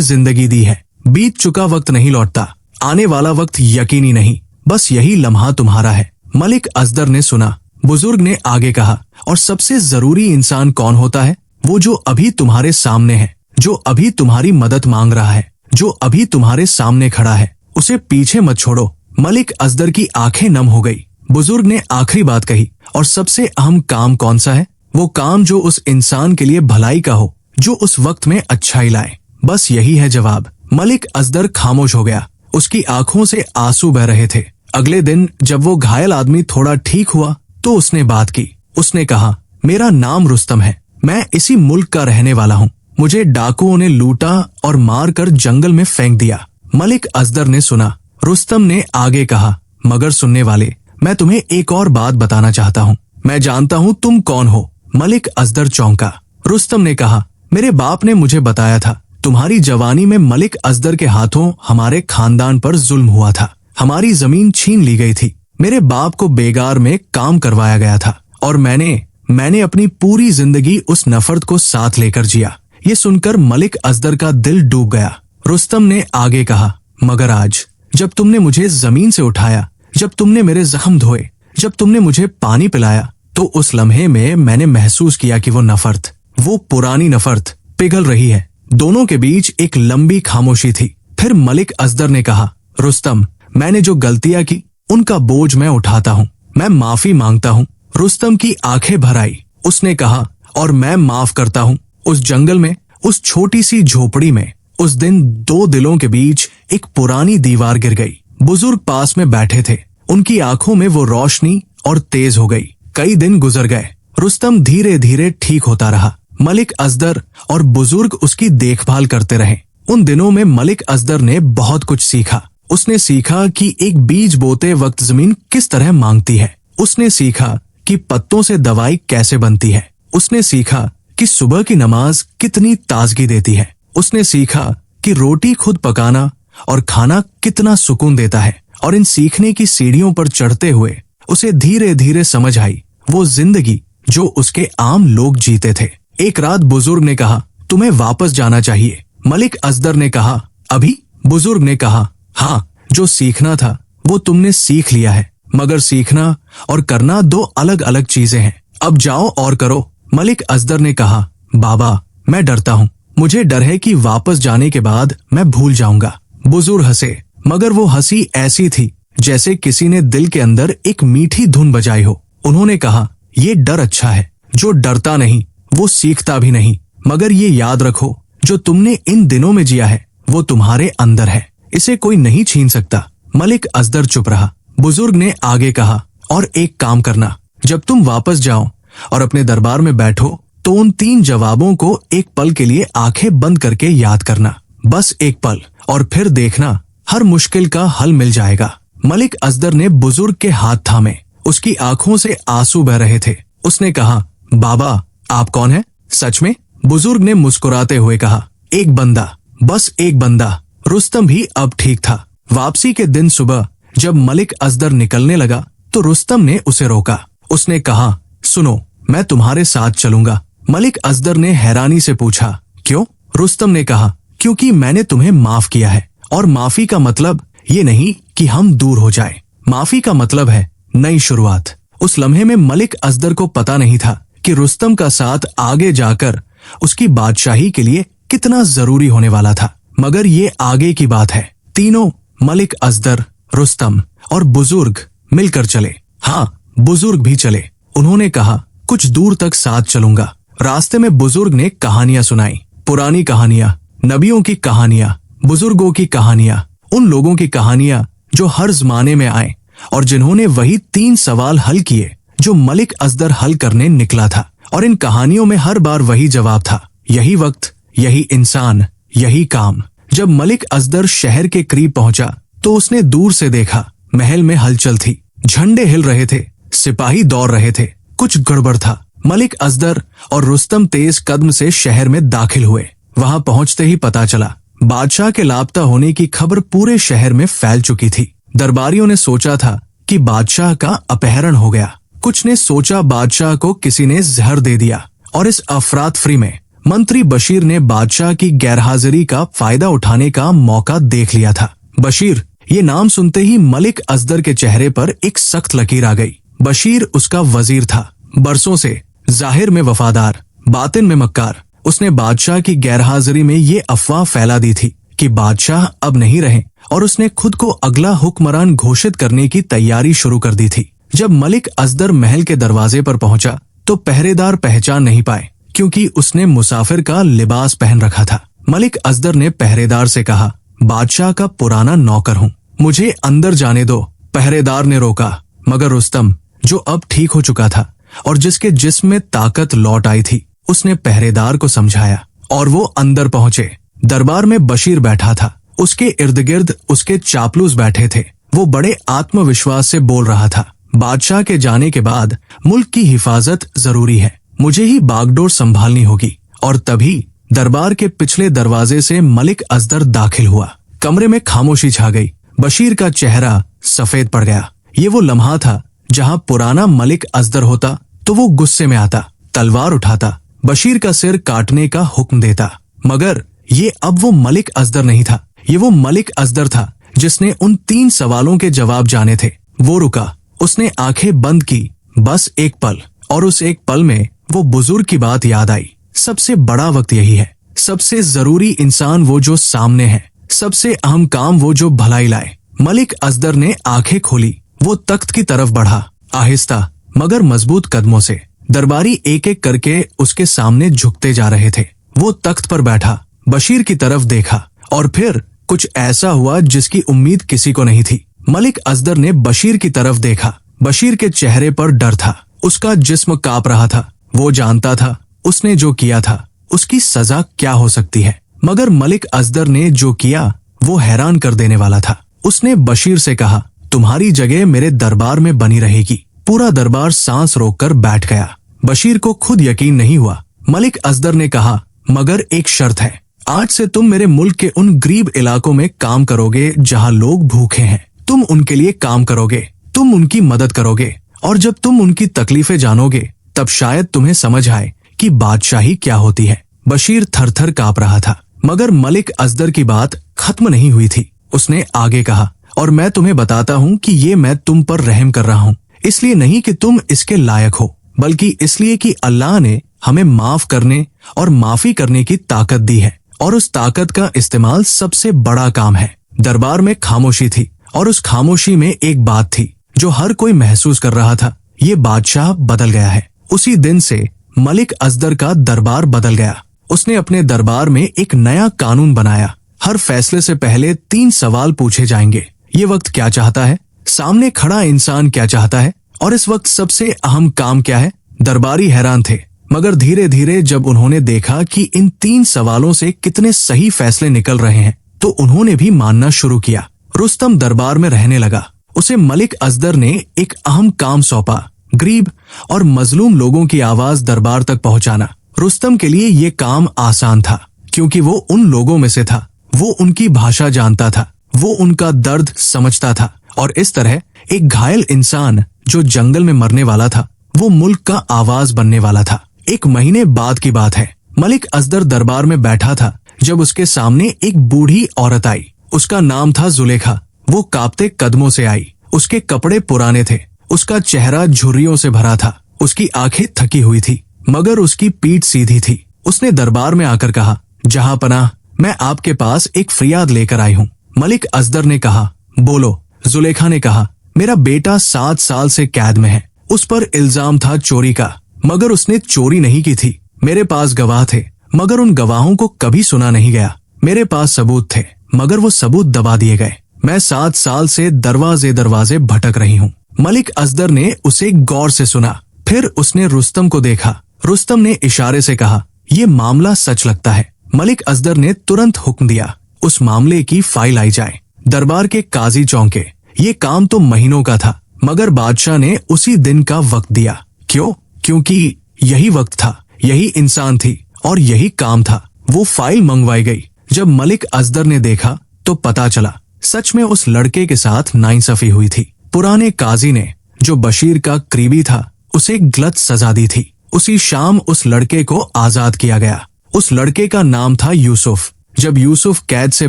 जिंदगी दी है। बीत चुका वक्त नहीं लौटता, आने वाला वक्त यकीनी नहीं, बस यही लम्हा तुम्हारा है। मलिक असदर ने सुना। बुजुर्ग ने आगे कहा, और सबसे जरूरी इंसान कौन होता है? वो जो अभी तुम्हारे सामने है, जो अभी तुम्हारी मदद मांग रहा है, जो अभी तुम्हारे सामने खड़ा है, उसे पीछे मत छोड़ो। मलिक असदर की आंखें नम हो गई। बुजुर्ग ने आखिरी बात कही, और सबसे अहम काम कौन सा है? वो काम जो उस इंसान के लिए भलाई का हो, जो उस वक्त में अच्छाई लाए। बस यही है जवाब। मलिक असदर खामोश हो गया। उसकी आंखों से आंसू बह रहे थे। अगले दिन जब वो घायल आदमी थोड़ा ठीक हुआ तो उसने बात की। उसने कहा, मेरा नाम रुस्तम है, मैं इसी मुल्क का रहने वाला हूँ। मुझे डाकुओं ने लूटा और मार कर जंगल में फेंक दिया। मलिक असदर ने सुना। रुस्तम ने आगे कहा, मगर सुनने वाले, मैं तुम्हें एक और बात बताना चाहता हूँ। मैं जानता हूँ तुम कौन हो। मलिक असदर चौंका। रुस्तम ने कहा, मेरे बाप ने मुझे बताया था, तुम्हारी जवानी में मलिक असदर के हाथों हमारे खानदान पर जुल्म हुआ था, हमारी जमीन छीन ली गई थी, मेरे बाप को बेगार में काम करवाया गया था, और मैंने अपनी पूरी जिंदगी उस नफरत को साथ लेकर जिया। ये सुनकर मलिक असदर का दिल डूब गया। रुस्तम ने आगे कहा, मगर आज जब तुमने मुझे जमीन से उठाया, जब तुमने मेरे जख्म धोए, जब तुमने मुझे पानी पिलाया, तो उस लम्हे में मैंने महसूस किया कि वो नफरत, वो पुरानी नफरत पिघल रही है। दोनों के बीच एक लंबी खामोशी थी। फिर मलिक असदर ने कहा, रुस्तम, मैंने जो गलतियां की उनका बोझ मैं उठाता हूँ, मैं माफी मांगता हूँ। रुस्तम की आंखें भर आई। उसने कहा, और मैं माफ करता हूँ। उस जंगल में, उस छोटी सी झोपड़ी में उस दिन दो दिलों के बीच एक पुरानी दीवार गिर गई। बुजुर्ग पास में बैठे थे। उनकी आंखों में वो रोशनी और तेज हो गई। कई दिन गुजर गए। रुस्तम धीरे धीरे ठीक होता रहा। मलिक असदर और बुजुर्ग उसकी देखभाल करते रहे। उन दिनों में मलिक असदर ने बहुत कुछ सीखा। उसने सीखा कि एक बीज बोते वक्त जमीन किस तरह मांगती है। उसने सीखा कि पत्तों से दवाई कैसे बनती है। उसने सीखा कि सुबह की नमाज कितनी ताजगी देती है। उसने सीखा कि रोटी खुद पकाना और खाना कितना सुकून देता है। और इन सीखने की सीढ़ियों पर चढ़ते हुए उसे धीरे धीरे समझ आई वो जिंदगी जो उसके आम लोग जीते थे। एक रात बुजुर्ग ने कहा, तुम्हें वापस जाना चाहिए। मलिक असदर ने कहा, अभी? बुजुर्ग ने कहा, हाँ, जो सीखना था वो तुमने सीख लिया है, मगर सीखना और करना दो अलग अलग चीजें हैं। अब जाओ और करो। मलिक असदर ने कहा, बाबा, मैं डरता हूँ। मुझे डर है कि वापस जाने के बाद मैं भूल जाऊंगा। बुजुर्ग हंसे, मगर वो हंसी ऐसी थी जैसे किसी ने दिल के अंदर एक मीठी धुन बजाई हो। उन्होंने कहा, ये डर अच्छा है। जो डरता नहीं वो सीखता भी नहीं। मगर ये याद रखो, जो तुमने इन दिनों में जिया है वो तुम्हारे अंदर है, इसे कोई नहीं छीन सकता। मलिक असदर चुप रहा। बुजुर्ग ने आगे कहा, और एक काम करना, जब तुम वापस जाओ और अपने दरबार में बैठो तो उन 3 जवाबों को एक पल के लिए आंखें बंद करके याद करना, बस एक पल, और फिर देखना हर मुश्किल का हल मिल जाएगा। मलिक असदर ने बुजुर्ग के हाथ थामे। उसकी आंखों से आंसू बह रहे थे। उसने कहा, बाबा, आप कौन हैं? सच में? बुजुर्ग ने मुस्कुराते हुए कहा, एक बंदा, बस एक बंदा। रुस्तम भी अब ठीक था। वापसी के दिन सुबह जब मलिक असदर निकलने लगा तो रुस्तम ने उसे रोका। उसने कहा, सुनो, मैं तुम्हारे साथ चलूंगा। मलिक असदर ने हैरानी से पूछा, क्यों? रुस्तम ने कहा, क्योंकि मैंने तुम्हें माफ किया है, और माफी का मतलब ये नहीं कि हम दूर हो जाए। माफी का मतलब है नई शुरुआत। उस लम्हे में मलिक असदर को पता नहीं था कि रुस्तम का साथ आगे जाकर उसकी बादशाही के लिए कितना जरूरी होने वाला था। मगर ये आगे की बात है। तीनों, मलिक असदर, रुस्तम और बुजुर्ग मिलकर चले। हाँ, बुजुर्ग भी चले। उन्होंने कहा, कुछ दूर तक साथ चलूंगा। रास्ते में बुजुर्ग ने कहानियां सुनाई, पुरानी कहानियां, नबियों की कहानियां, बुजुर्गों की कहानियां, उन लोगों की कहानियां जो हर जमाने में आए और जिन्होंने वही 3 सवाल हल किए जो मलिक असदर हल करने निकला था। और इन कहानियों में हर बार वही जवाब था, यही वक्त, यही इंसान, यही काम। जब मलिक असदर शहर के करीब पहुंचा तो उसने दूर से देखा महल में हलचल थी, झंडे हिल रहे थे, सिपाही दौड़ रहे थे, कुछ गड़बड़ था। मलिक असगर और रुस्तम तेज कदम से शहर में दाखिल हुए। वहां पहुंचते ही पता चला बादशाह के लापता होने की खबर पूरे शहर में फैल चुकी थी। दरबारियों ने सोचा था कि बादशाह का अपहरण हो गया, कुछ ने सोचा बादशाह को किसी ने जहर दे दिया, और इस अफरात फरी में मंत्री बशीर ने बादशाह की गैरहाजिरी का फायदा उठाने का मौका देख लिया था। बशीर, ये नाम सुनते ही मलिक असगर के चेहरे पर एक सख्त लकीर आ गई। बशीर उसका वजीर था, बरसों से जाहिर में वफादार, बातिन में मक्कार। उसने बादशाह की गैरहाजिरी में ये अफवाह फैला दी थी कि बादशाह अब नहीं रहे, और उसने खुद को अगला हुक्मरान घोषित करने की तैयारी शुरू कर दी थी। जब मलिक असगर महल के दरवाजे पर पहुंचा तो पहरेदार पहचान नहीं पाए, क्योंकि उसने मुसाफिर का लिबास पहन रखा था। मलिक असगर ने पहरेदार से कहा, बादशाह का पुराना नौकर हूँ, मुझे अंदर जाने दो। पहरेदार ने रोका, मगर रुस्तम, जो अब ठीक हो चुका था और जिसके जिस्म में ताकत लौट आई थी, उसने पहरेदार को समझाया और वो अंदर पहुंचे। दरबार में बशीर बैठा था, उसके इर्द गिर्द उसके चापलूस बैठे थे। वो बड़े आत्मविश्वास से बोल रहा था, बादशाह के जाने के बाद मुल्क की हिफाजत जरूरी है, मुझे ही बागडोर संभालनी होगी। और तभी दरबार के पिछले दरवाजे से मलिक असगर दाखिल हुआ। कमरे में खामोशी छा गई। बशीर का चेहरा सफेद पड़ गया। ये वो लम्हा था जहां पुराना मलिक असगर होता तो वो गुस्से में आता, तलवार उठाता, बशीर का सिर काटने का हुक्म देता। मगर ये अब वो मलिक असगर नहीं था। ये वो मलिक असगर था जिसने उन 3 सवालों के जवाब जाने थे। वो रुका, उसने आंखें बंद की, बस एक पल, और उस एक पल में वो बुजुर्ग की बात याद आई। सबसे बड़ा वक्त यही है, सबसे जरूरी इंसान वो जो सामने है, सबसे अहम काम वो जो भलाई लाए। मलिक असगर ने आंखें खोली। वो तख्त की तरफ बढ़ा, आहिस्ता मगर मजबूत कदमों से। दरबारी एक एक करके उसके सामने झुकते जा रहे थे। वो तख्त पर बैठा, बशीर की तरफ देखा, और फिर कुछ ऐसा हुआ जिसकी उम्मीद किसी को नहीं थी। मलिक असगर ने बशीर की तरफ देखा। बशीर के चेहरे पर डर था, उसका जिस्म कांप रहा था। वो जानता था उसने जो किया था उसकी सजा क्या हो सकती है, मगर मलिक असगर ने जो किया वो हैरान कर देने वाला था। उसने बशीर से कहा, तुम्हारी जगह मेरे दरबार में बनी रहेगी। पूरा दरबार सांस रोककर बैठ गया। बशीर को खुद यकीन नहीं हुआ। मलिक असगर ने कहा, मगर एक शर्त है, आज से तुम मेरे मुल्क के उन गरीब इलाकों में काम करोगे जहां लोग भूखे हैं। तुम उनके लिए काम करोगे, तुम उनकी मदद करोगे, और जब तुम उनकी तकलीफें जानोगे तब शायद तुम्हें समझ आए कि बादशाही क्या होती है। बशीर थर-थर कांप रहा था, मगर मलिक असगर की बात खत्म नहीं हुई थी। उसने आगे कहा, और मैं तुम्हें बताता हूँ कि ये मैं तुम पर रहम कर रहा हूँ, इसलिए नहीं कि तुम इसके लायक हो, बल्कि इसलिए कि अल्लाह ने हमें माफ करने और माफी करने की ताकत दी है, और उस ताकत का इस्तेमाल सबसे बड़ा काम है। दरबार में खामोशी थी, और उस खामोशी में एक बात थी जो हर कोई महसूस कर रहा था, ये बादशाह बदल गया है। उसी दिन से मलिक असगर का दरबार बदल गया। उसने अपने दरबार में एक नया कानून बनाया। हर फैसले से पहले 3 सवाल पूछे जाएंगे। ये वक्त क्या चाहता है, सामने खड़ा इंसान क्या चाहता है, और इस वक्त सबसे अहम काम क्या है। दरबारी हैरान थे, मगर धीरे धीरे जब उन्होंने देखा कि इन 3 सवालों से कितने सही फैसले निकल रहे हैं तो उन्होंने भी मानना शुरू किया। रुस्तम दरबार में रहने लगा। उसे मलिक असगर ने एक अहम काम सौंपा, गरीब और मजलूम लोगों की आवाज दरबार तक पहुंचाना। रुस्तम के लिए ये काम आसान था, क्योंकि वो उन लोगों में से था। वो उनकी भाषा जानता था, वो उनका दर्द समझता था, और इस तरह एक घायल इंसान जो जंगल में मरने वाला था वो मुल्क का आवाज बनने वाला था। 1 महीने बाद की बात है। मलिक असगर दरबार में बैठा था जब उसके सामने एक बूढ़ी औरत आई। उसका नाम था जुलेखा। वो कांपते कदमों से आई। उसके कपड़े पुराने थे, उसका चेहरा झुर्रियों से भरा था, उसकी आंखें थकी हुई थी, मगर उसकी पीठ सीधी थी। उसने दरबार में आकर कहा, जहांपनाह, मैं आपके पास एक फरियाद लेकर आई हूँ। मलिक असगर ने कहा, बोलो। जुलेखा ने कहा, मेरा बेटा 7 साल से कैद में है। उस पर इल्जाम था चोरी का, मगर उसने चोरी नहीं की थी। मेरे पास गवाह थे, मगर उन गवाहों को कभी सुना नहीं गया। मेरे पास सबूत थे, मगर वो सबूत दबा दिए गए। मैं 7 साल से दरवाजे दरवाजे भटक रही हूँ। मलिक असगर ने उसे गौर से सुना। फिर उसने रुस्तम को देखा। रुस्तम ने इशारे से कहा, ये मामला सच लगता है। मलिक असगर ने तुरंत हुक्म दिया, उस मामले की फाइल आई जाए। दरबार के काजी चौंके। ये काम तो महीनों का था, मगर बादशाह ने उसी दिन का वक्त दिया। क्यों? क्योंकि यही वक्त था, यही इंसान थी और यही काम था। वो फाइल मंगवाई गई। जब मलिक असदर ने देखा तो पता चला सच में उस लड़के के साथ नाइंसाफी हुई थी। पुराने काजी ने, जो बशीर का करीबी था, उसे गलत सजा दी थी। उसी शाम उस लड़के को आजाद किया गया। उस लड़के का नाम था यूसुफ। जब यूसुफ कैद से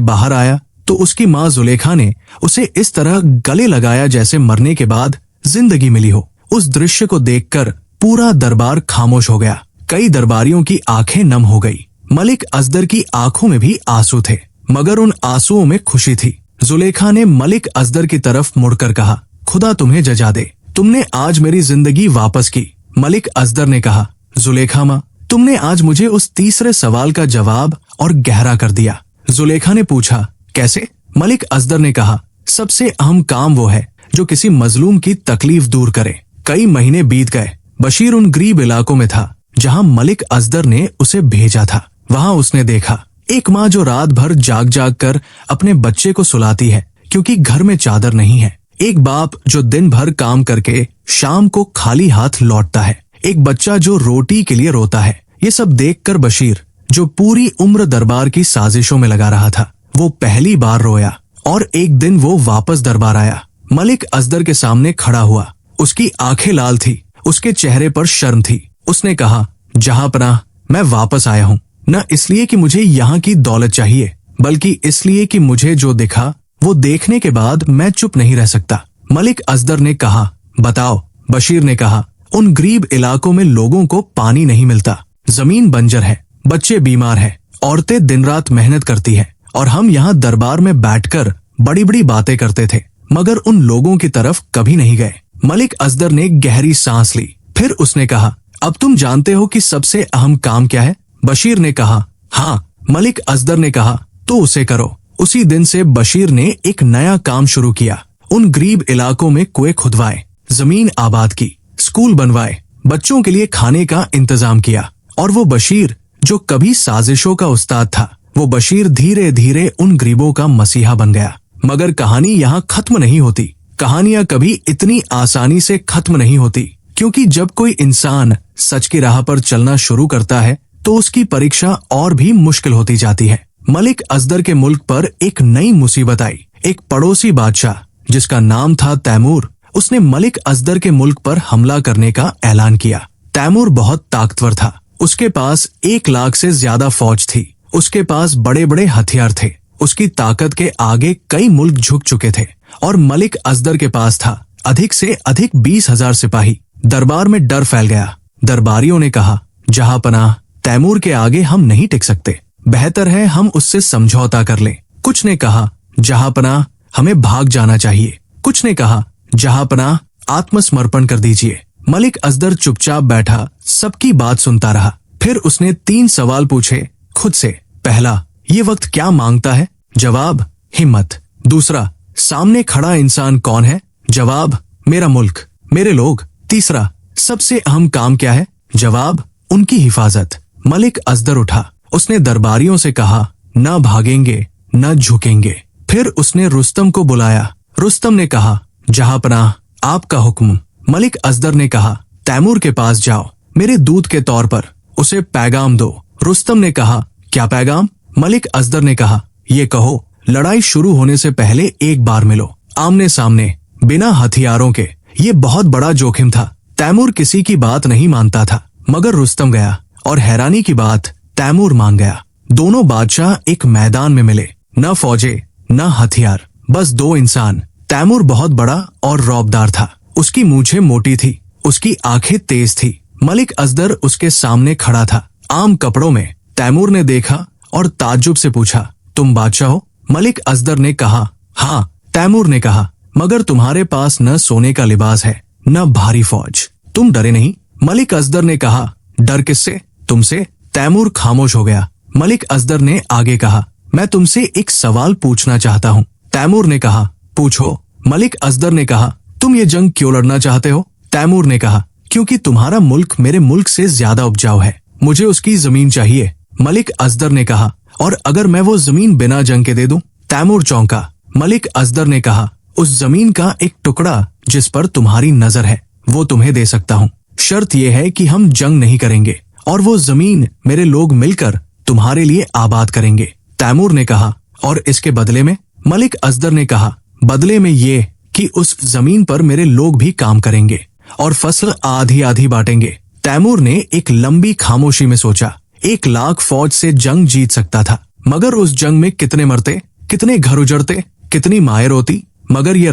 बाहर आया तो उसकी माँ जुलेखा ने उसे इस तरह गले लगाया जैसे मरने के बाद जिंदगी मिली हो। उस दृश्य को देखकर पूरा दरबार खामोश हो गया। कई दरबारियों की आंखें नम हो गई। मलिक असदर की आंखों में भी आंसू थे, मगर उन आंसुओं में खुशी थी। जुलेखा ने मलिक असदर की तरफ मुड़कर कहा, खुदा तुम्हें जजा दे, तुमने आज मेरी जिंदगी वापस की। मलिक असदर ने कहा, जुलेखा माँ, तुमने आज मुझे उस तीसरे सवाल का जवाब और गहरा कर दिया। जुलेखा ने पूछा, कैसे? मलिक असदर ने कहा, सबसे अहम काम वो है जो किसी मजलूम की तकलीफ दूर करे। कई महीने बीत गए। बशीर उन गरीब इलाकों में था जहां मलिक असदर ने उसे भेजा था। वहां उसने देखा एक माँ जो रात भर जाग जाग कर अपने बच्चे को सुलाती है क्योंकि घर में चादर नहीं है। एक बाप जो दिन भर काम करके शाम को खाली हाथ लौटता है। एक बच्चा जो रोटी के लिए रोता है। ये सब देखकर बशीर, जो पूरी उम्र दरबार की साजिशों में लगा रहा था, वो पहली बार रोया। और एक दिन वो वापस दरबार आया। मलिक असदर के सामने खड़ा हुआ। उसकी आंखें लाल थी, उसके चेहरे पर शर्म थी। उसने कहा, जहांपनाह, मैं वापस आया हूँ, न इसलिए कि मुझे यहाँ की दौलत चाहिए, बल्कि इसलिए कि मुझे जो दिखा वो देखने के बाद मैं चुप नहीं रह सकता। मलिक असदर ने कहा, बताओ। बशीर ने कहा, उन गरीब इलाकों में लोगों को पानी नहीं मिलता, जमीन बंजर है, बच्चे बीमार हैं, औरतें दिन रात मेहनत करती हैं, और हम यहाँ दरबार में बैठकर बड़ी बड़ी बातें करते थे, मगर उन लोगों की तरफ कभी नहीं गए। मलिक असदर ने गहरी सांस ली। फिर उसने कहा, अब तुम जानते हो कि सबसे अहम काम क्या है? बशीर ने कहा, हाँ। मलिक असदर ने कहा, तो उसे करो। उसी दिन से बशीर ने एक नया काम शुरू किया। उन गरीब इलाकों में कुएं खुदवाए, जमीन आबाद की, स्कूल बनवाए, बच्चों के लिए खाने का इंतजाम किया। और वो बशीर जो कभी साजिशों का उस्ताद था, वो बशीर धीरे धीरे उन गरीबों का मसीहा बन गया। मगर कहानी यहाँ खत्म नहीं होती। कहानियां कभी इतनी आसानी से खत्म नहीं होती, क्योंकि जब कोई इंसान सच की राह पर चलना शुरू करता है तो उसकी परीक्षा और भी मुश्किल होती जाती है। मलिक असदर के मुल्क पर एक नई मुसीबत आई। एक पड़ोसी बादशाह जिसका नाम था तैमूर, उसने मलिक असदर के मुल्क पर हमला करने का ऐलान किया। तैमूर बहुत ताकतवर था। उसके पास 1 लाख से ज्यादा फौज थी। उसके पास बड़े बड़े हथियार थे। उसकी ताकत के आगे कई मुल्क झुक चुके थे। और मलिक असदर के पास था अधिक से अधिक 20,000 सिपाही। दरबार में डर फैल गया। दरबारियों ने कहा, जहांपनाह, तैमूर के आगे हम नहीं टिक सकते, बेहतर है हम उससे समझौता कर लें। कुछ ने कहा, जहांपनाह, हमें भाग जाना चाहिए। कुछ ने कहा, जहांपनाह, आत्मसमर्पण कर दीजिए। मलिक असदर चुपचाप बैठा, सबकी बात सुनता रहा। फिर उसने 3 सवाल पूछे खुद से। पहला, ये वक्त क्या मांगता है? जवाब, हिम्मत। दूसरा, सामने खड़ा इंसान कौन है? जवाब, मेरा मुल्क, मेरे लोग। तीसरा, सबसे अहम काम क्या है? जवाब, उनकी हिफाजत। मलिक असदर उठा। उसने दरबारियों से कहा, न भागेंगे, न झुकेंगे। फिर उसने रुस्तम को बुलाया। रुस्तम ने कहा, जहांपनाह, आपका हुक्म। मलिक असदर ने कहा, तैमूर के पास जाओ, मेरे दूत के तौर पर उसे पैगाम दो। रुस्तम ने कहा, क्या पैगाम? मलिक असदर ने कहा, ये कहो, लड़ाई शुरू होने से पहले एक बार मिलो, आमने सामने, बिना हथियारों के। ये बहुत बड़ा जोखिम था। तैमूर किसी की बात नहीं मानता था, मगर रुस्तम गया, और हैरानी की बात, तैमूर मान गया। दोनों बादशाह एक मैदान में मिले। न फौजे, न हथियार, बस 2 इंसान। तैमूर बहुत बड़ा और रौबदार था। उसकी मूछें मोटी थी, उसकी आंखें तेज थी। मलिक असदर उसके सामने खड़ा था, आम कपड़ों में। तैमूर ने देखा और ताज्जुब से पूछा, तुम बादशाह हो? मलिक असदर ने कहा, हाँ। तैमूर ने कहा, मगर तुम्हारे पास न सोने का लिबास है, न भारी फौज। तुम डरे नहीं? मलिक असदर ने कहा, डर किससे? तुमसे। तैमूर खामोश हो गया। मलिक असदर ने आगे कहा, मैं तुमसे एक सवाल पूछना चाहता हूँ। तैमूर ने कहा, पूछो। मलिक असदर ने कहा, तुम ये जंग क्यों लड़ना चाहते हो? तैमूर ने कहा, क्योंकि तुम्हारा मुल्क मेरे मुल्क से ज्यादा उपजाऊ है, मुझे उसकी जमीन चाहिए। मलिक असदर ने कहा, और अगर मैं वो जमीन बिना जंग के दे दूं? तैमूर चौंका। मलिक असदर ने कहा, उस जमीन का एक टुकड़ा जिस पर तुम्हारी नजर है वो तुम्हें दे सकता हूँ। शर्त यह है कि हम जंग नहीं करेंगे और वो जमीन मेरे लोग मिलकर तुम्हारे लिए आबाद करेंगे। तैमूर ने कहा, और इसके बदले में? मलिक असदर ने कहा, बदले में ये कि उस जमीन पर मेरे लोग भी काम करेंगे और फसल आधी आधी बांटेंगे। तैमूर ने एक लंबी खामोशी में सोचा। 1 लाख फौज से जंग जीत सकता था, मगर उस जंग में कितने मरते, कितने घर उजड़ते, कितनी माएं रोती। मगर ये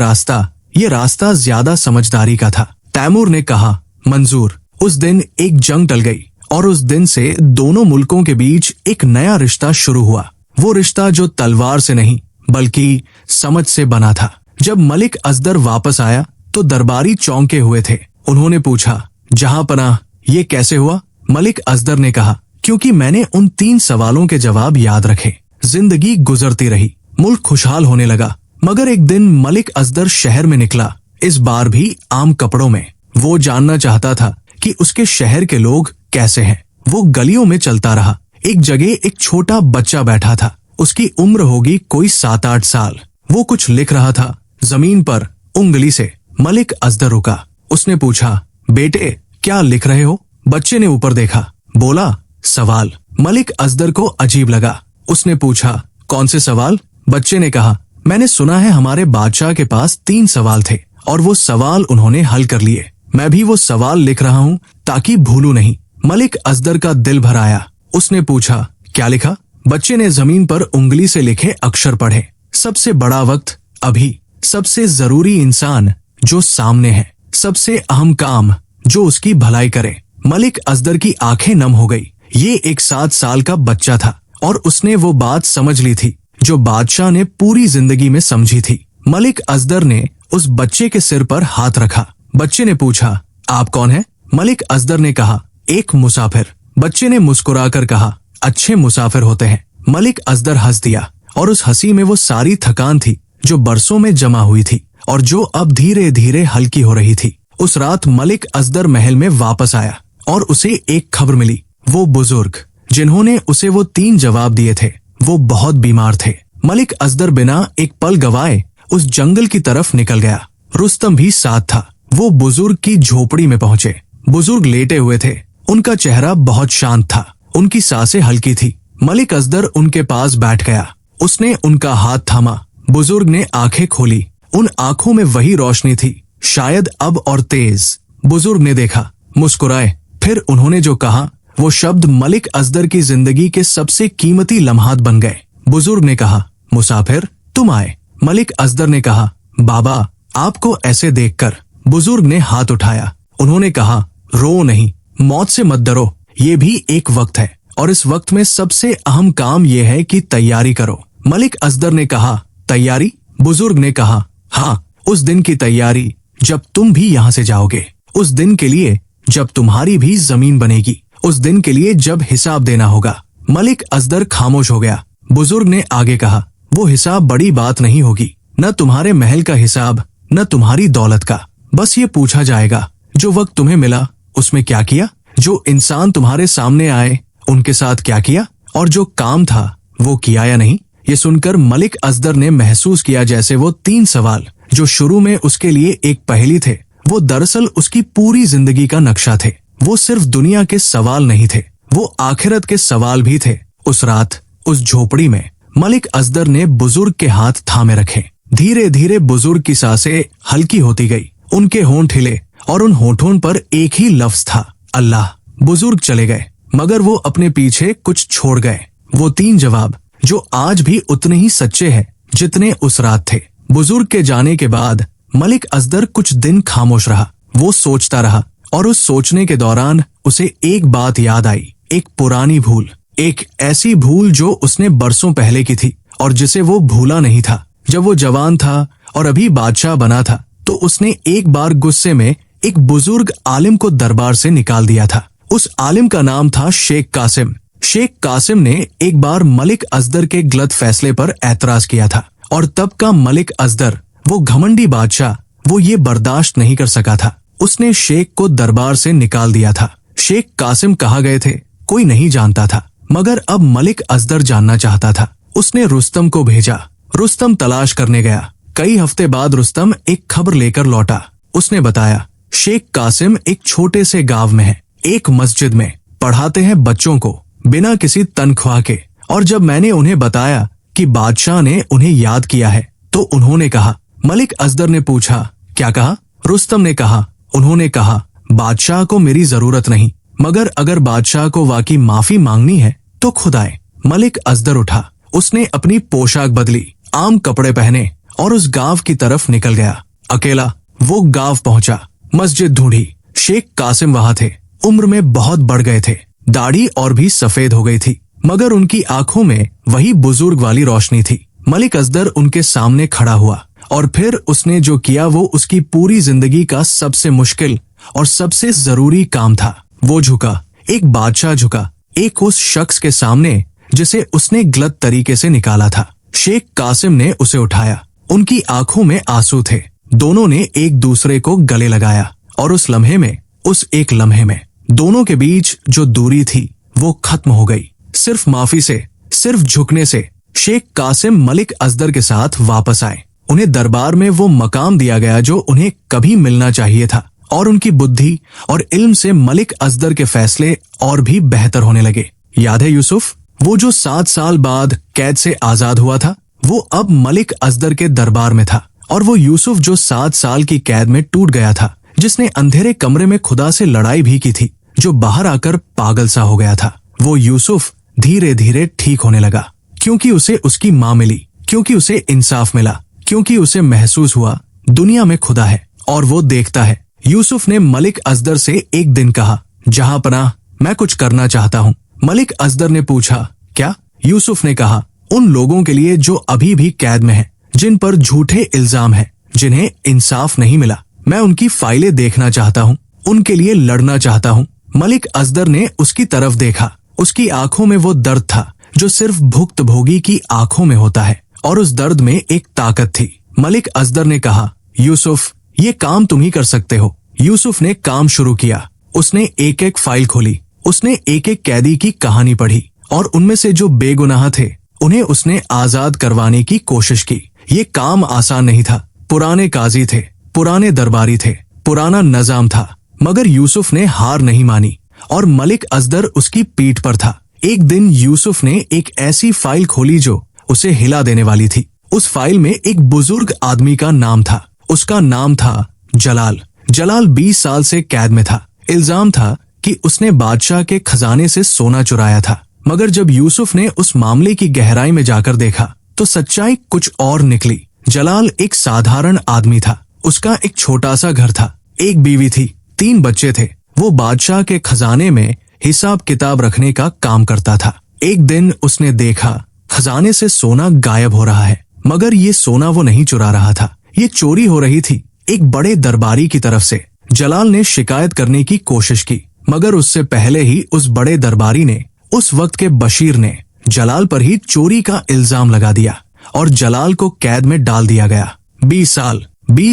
रास्ता ज्यादा समझदारी का था। तैमूर ने कहा, मंजूर। उस दिन एक जंग टल गई और उस दिन से दोनों मुल्कों के बीच एक नया रिश्ता शुरू हुआ। वो रिश्ता जो तलवार से नहीं बल्कि समझ से बना था। जब मलिक असदर वापस आया तो दरबारी चौंके हुए थे। उन्होंने पूछा, जहांपनाह, ये कैसे हुआ? मलिक असदर ने कहा, क्योंकि मैंने उन 3 सवालों के जवाब याद रखे। जिंदगी गुजरती रही, मुल्क खुशहाल होने लगा। मगर एक दिन मलिक असदर शहर में निकला, इस बार भी आम कपड़ों में। वो जानना चाहता था कि उसके शहर के लोग कैसे हैं। वो गलियों में चलता रहा। एक जगह एक छोटा बच्चा बैठा था। उसकी उम्र होगी कोई 7-8 साल। वो कुछ लिख रहा था जमीन पर उंगली से। मलिक असदर रुका। उसने पूछा, बेटे क्या लिख रहे हो? बच्चे ने ऊपर देखा, बोला, सवाल। मलिक असदर को अजीब लगा। उसने पूछा, कौन से सवाल? बच्चे ने कहा, मैंने सुना है हमारे बादशाह के पास 3 सवाल थे और वो सवाल उन्होंने हल कर लिए। मैं भी वो सवाल लिख रहा हूँ ताकि भूलूं नहीं। मलिक असदर का दिल भर आया। उसने पूछा, क्या लिखा? बच्चे ने जमीन पर उंगली से लिखे अक्षर पढ़े। सबसे बड़ा वक्त अभी, सबसे जरूरी इंसान जो सामने है, सबसे अहम काम जो उसकी भलाई करे। मलिक असदर की आंखें नम हो गई। ये एक 7 साल का बच्चा था और उसने वो बात समझ ली थी जो बादशाह ने पूरी जिंदगी में समझी थी। मलिक असदर ने उस बच्चे के सिर पर हाथ रखा। बच्चे ने पूछा, आप कौन हैं? मलिक असदर ने कहा, एक मुसाफिर। बच्चे ने मुस्कुराकर कहा, अच्छे मुसाफिर होते हैं। मलिक असदर हंस दिया और उस हंसी में वो सारी थकान थी जो बरसों में जमा हुई थी और जो अब धीरे धीरे हल्की हो रही थी। उस रात मलिक असदर महल में वापस आया और उसे एक खबर मिली। वो बुजुर्ग जिन्होंने उसे वो 3 जवाब दिए थे वो बहुत बीमार थे। मलिक असदर बिना एक पल गवाए उस जंगल की तरफ निकल गया। रुस्तम भी साथ था। वो बुजुर्ग की झोपड़ी में पहुंचे। बुजुर्ग लेटे हुए थे। उनका चेहरा बहुत शांत था। उनकी सांसें हल्की थी। मलिक असदर उनके पास बैठ गया। उसने उनका हाथ थामा। बुजुर्ग ने आंखें खोली। उन आंखों में वही रोशनी थी, शायद अब और तेज। बुजुर्ग ने देखा, मुस्कुराए। फिर उन्होंने जो कहा वो शब्द मलिक असदर की जिंदगी के सबसे कीमती लम्हात बन गए। बुजुर्ग ने कहा, मुसाफिर तुम आए। मलिक असदर ने कहा, बाबा आपको ऐसे देखकर। बुजुर्ग ने हाथ उठाया। उन्होंने कहा, रो नहीं, मौत से मत डरो। ये भी एक वक्त है और इस वक्त में सबसे अहम काम यह है कि तैयारी करो। मलिक असदर ने कहा, तैयारी? बुजुर्ग ने कहा, हाँ, उस दिन की तैयारी जब तुम भी यहाँ से जाओगे, उस दिन के लिए जब तुम्हारी भी जमीन बनेगी, उस दिन के लिए जब हिसाब देना होगा। मलिक असदर खामोश हो गया। बुजुर्ग ने आगे कहा, वो हिसाब बड़ी बात नहीं होगी, न तुम्हारे महल का हिसाब, न तुम्हारी दौलत का। बस ये पूछा जाएगा, जो वक्त तुम्हें मिला उसमें क्या किया? जो इंसान तुम्हारे सामने आए उनके साथ क्या किया? और जो काम था वो किया या नहीं? ये सुनकर मलिक असदर ने महसूस किया जैसे वो 3 सवाल जो शुरू में उसके लिए एक पहेली थे, वो दरअसल उसकी पूरी जिंदगी का नक्शा थे। वो सिर्फ दुनिया के सवाल नहीं थे, वो आखिरत के सवाल भी थे। उस रात उस झोपड़ी में मलिक असदर ने बुजुर्ग के हाथ थामे रखे। धीरे धीरे बुजुर्ग की सांसें हल्की होती गई। उनके होंठ हिले और उन होठों पर एक ही लफ्ज था, अल्लाह। बुजुर्ग चले गए मगर वो अपने पीछे कुछ छोड़ गए। वो 3 जवाब जो आज भी उतने ही सच्चे हैं जितने उस रात थे। बुजुर्ग के जाने के बाद मलिक असदर कुछ दिन खामोश रहा। वो सोचता रहा और उस सोचने के दौरान उसे एक बात याद आई, एक पुरानी भूल, एक ऐसी भूल जो उसने बरसों पहले की थी और जिसे वो भूला नहीं था। जब वो जवान था और अभी बादशाह बना था तो उसने एक बार गुस्से में एक बुजुर्ग आलिम को दरबार से निकाल दिया था। उस आलिम का नाम था शेख कासिम। शेख कासिम ने एक बार मलिक असदर के गलत फैसले पर एतराज किया था और तब का मलिक असदर, वो घमंडी बादशाह, वो ये बर्दाश्त नहीं कर सका था। उसने शेख को दरबार से निकाल दिया था। शेख कासिम कहाँ गए थे कोई नहीं जानता था, मगर अब मलिक असदर जानना चाहता था। उसने रुस्तम को भेजा। रुस्तम तलाश करने गया। कई हफ्ते बाद रुस्तम एक खबर लेकर लौटा। उसने बताया, शेख कासिम एक छोटे से गांव में है, एक मस्जिद में पढ़ाते हैं बच्चों को बिना किसी तनख्वाह के। और जब मैंने उन्हें बताया कि बादशाह ने उन्हें याद किया है तो उन्होंने कहा। मलिक असदर ने पूछा, क्या कहा? रुस्तम ने कहा, उन्होंने कहा, बादशाह को मेरी जरूरत नहीं, मगर अगर बादशाह को वाकई माफी मांगनी है तो खुद आए। मलिक असदर उठा। उसने अपनी पोशाक बदली, आम कपड़े पहने और उस गांव की तरफ निकल गया। अकेला वो गांव पहुंचा, मस्जिद ढूंढी। शेख कासिम वहां थे। उम्र में बहुत बढ़ गए थे, दाढ़ी और भी सफेद हो गई थी, मगर उनकी आंखों में वही बुजुर्ग वाली रोशनी थी। मलिक असदर उनके सामने खड़ा हुआ और फिर उसने जो किया वो उसकी पूरी जिंदगी का सबसे मुश्किल और सबसे जरूरी काम था। वो झुका, एक बादशाह झुका, एक उस शख्स के सामने जिसे उसने गलत तरीके से निकाला था। शेख कासिम ने उसे उठाया। उनकी आंखों में आंसू थे। दोनों ने एक दूसरे को गले लगाया और उस एक लम्हे में दोनों के बीच जो दूरी थी वो खत्म हो गई। सिर्फ माफी से, सिर्फ झुकने से शेख कासिम मलिक असदर के साथ वापस आए। उन्हें दरबार में वो मकाम दिया गया जो उन्हें कभी मिलना चाहिए था और उनकी बुद्धि और इल्म से मलिक असदर के फैसले और भी बेहतर होने लगे। याद है यूसुफ, वो जो 7 साल बाद कैद से आजाद हुआ था, वो अब मलिक असदर के दरबार में था। और वो यूसुफ जो 7 साल की कैद में टूट गया था, जिसने अंधेरे कमरे में खुदा से लड़ाई भी की थी, जो बाहर आकर पागल सा हो गया था, वो यूसुफ धीरे धीरे ठीक होने लगा, क्योंकि उसे उसकी माँ मिली, क्योंकि उसे इंसाफ मिला, क्योंकि उसे महसूस हुआ दुनिया में खुदा है और वो देखता है। यूसुफ ने मलिक असदर से एक दिन कहा, जहां पनाह, मैं कुछ करना चाहता हूँ। मलिक असदर ने पूछा, क्या? यूसुफ ने कहा, उन लोगों के लिए जो अभी भी कैद में हैं, जिन पर झूठे इल्जाम हैं, जिन्हें इंसाफ नहीं मिला, मैं उनकी फाइलें देखना चाहता हूँ, उनके लिए लड़ना चाहता हूँ। मलिक असदर ने उसकी तरफ देखा। उसकी आंखों में वो दर्द था जो सिर्फ भुक्तभोगी की आंखों में होता है, और उस दर्द में एक ताकत थी। मलिक असदर ने कहा, यूसुफ, ये काम तुम ही कर सकते हो। यूसुफ ने काम शुरू किया। उसने एक एक फाइल खोली, उसने एक एक कैदी की कहानी पढ़ी और उनमें से जो बेगुनाह थे उन्हें उसने आजाद करवाने की कोशिश की। ये काम आसान नहीं था। पुराने काजी थे, पुराने दरबारी थे, पुराना निजाम था, मगर यूसुफ ने हार नहीं मानी और मलिक असदर उसकी पीठ पर था। एक दिन यूसुफ ने एक ऐसी फाइल खोली जो उसे हिला देने वाली थी। उस फाइल में एक बुजुर्ग आदमी का नाम था। उसका नाम था जलाल। जलाल 20 साल से कैद में था। इल्जाम था कि उसने बादशाह के खजाने से सोना चुराया था, मगर जब यूसुफ ने उस मामले की गहराई में जाकर देखा तो सच्चाई कुछ और निकली। जलाल एक साधारण आदमी था। उसका एक छोटा सा घर था, एक बीवी थी, 3 बच्चे थे। वो बादशाह के खजाने में हिसाब किताब रखने का काम करता था। एक दिन उसने देखा खजाने से सोना गायब हो रहा है, मगर ये सोना वो नहीं चुरा रहा था, ये चोरी हो रही थी एक बड़े दरबारी की तरफ से। जलाल ने शिकायत करने की कोशिश की, मगर उससे पहले ही उस बड़े दरबारी ने, उस वक्त के बशीर ने, जलाल पर ही चोरी का इल्जाम लगा दिया और जलाल को कैद में डाल दिया गया। 20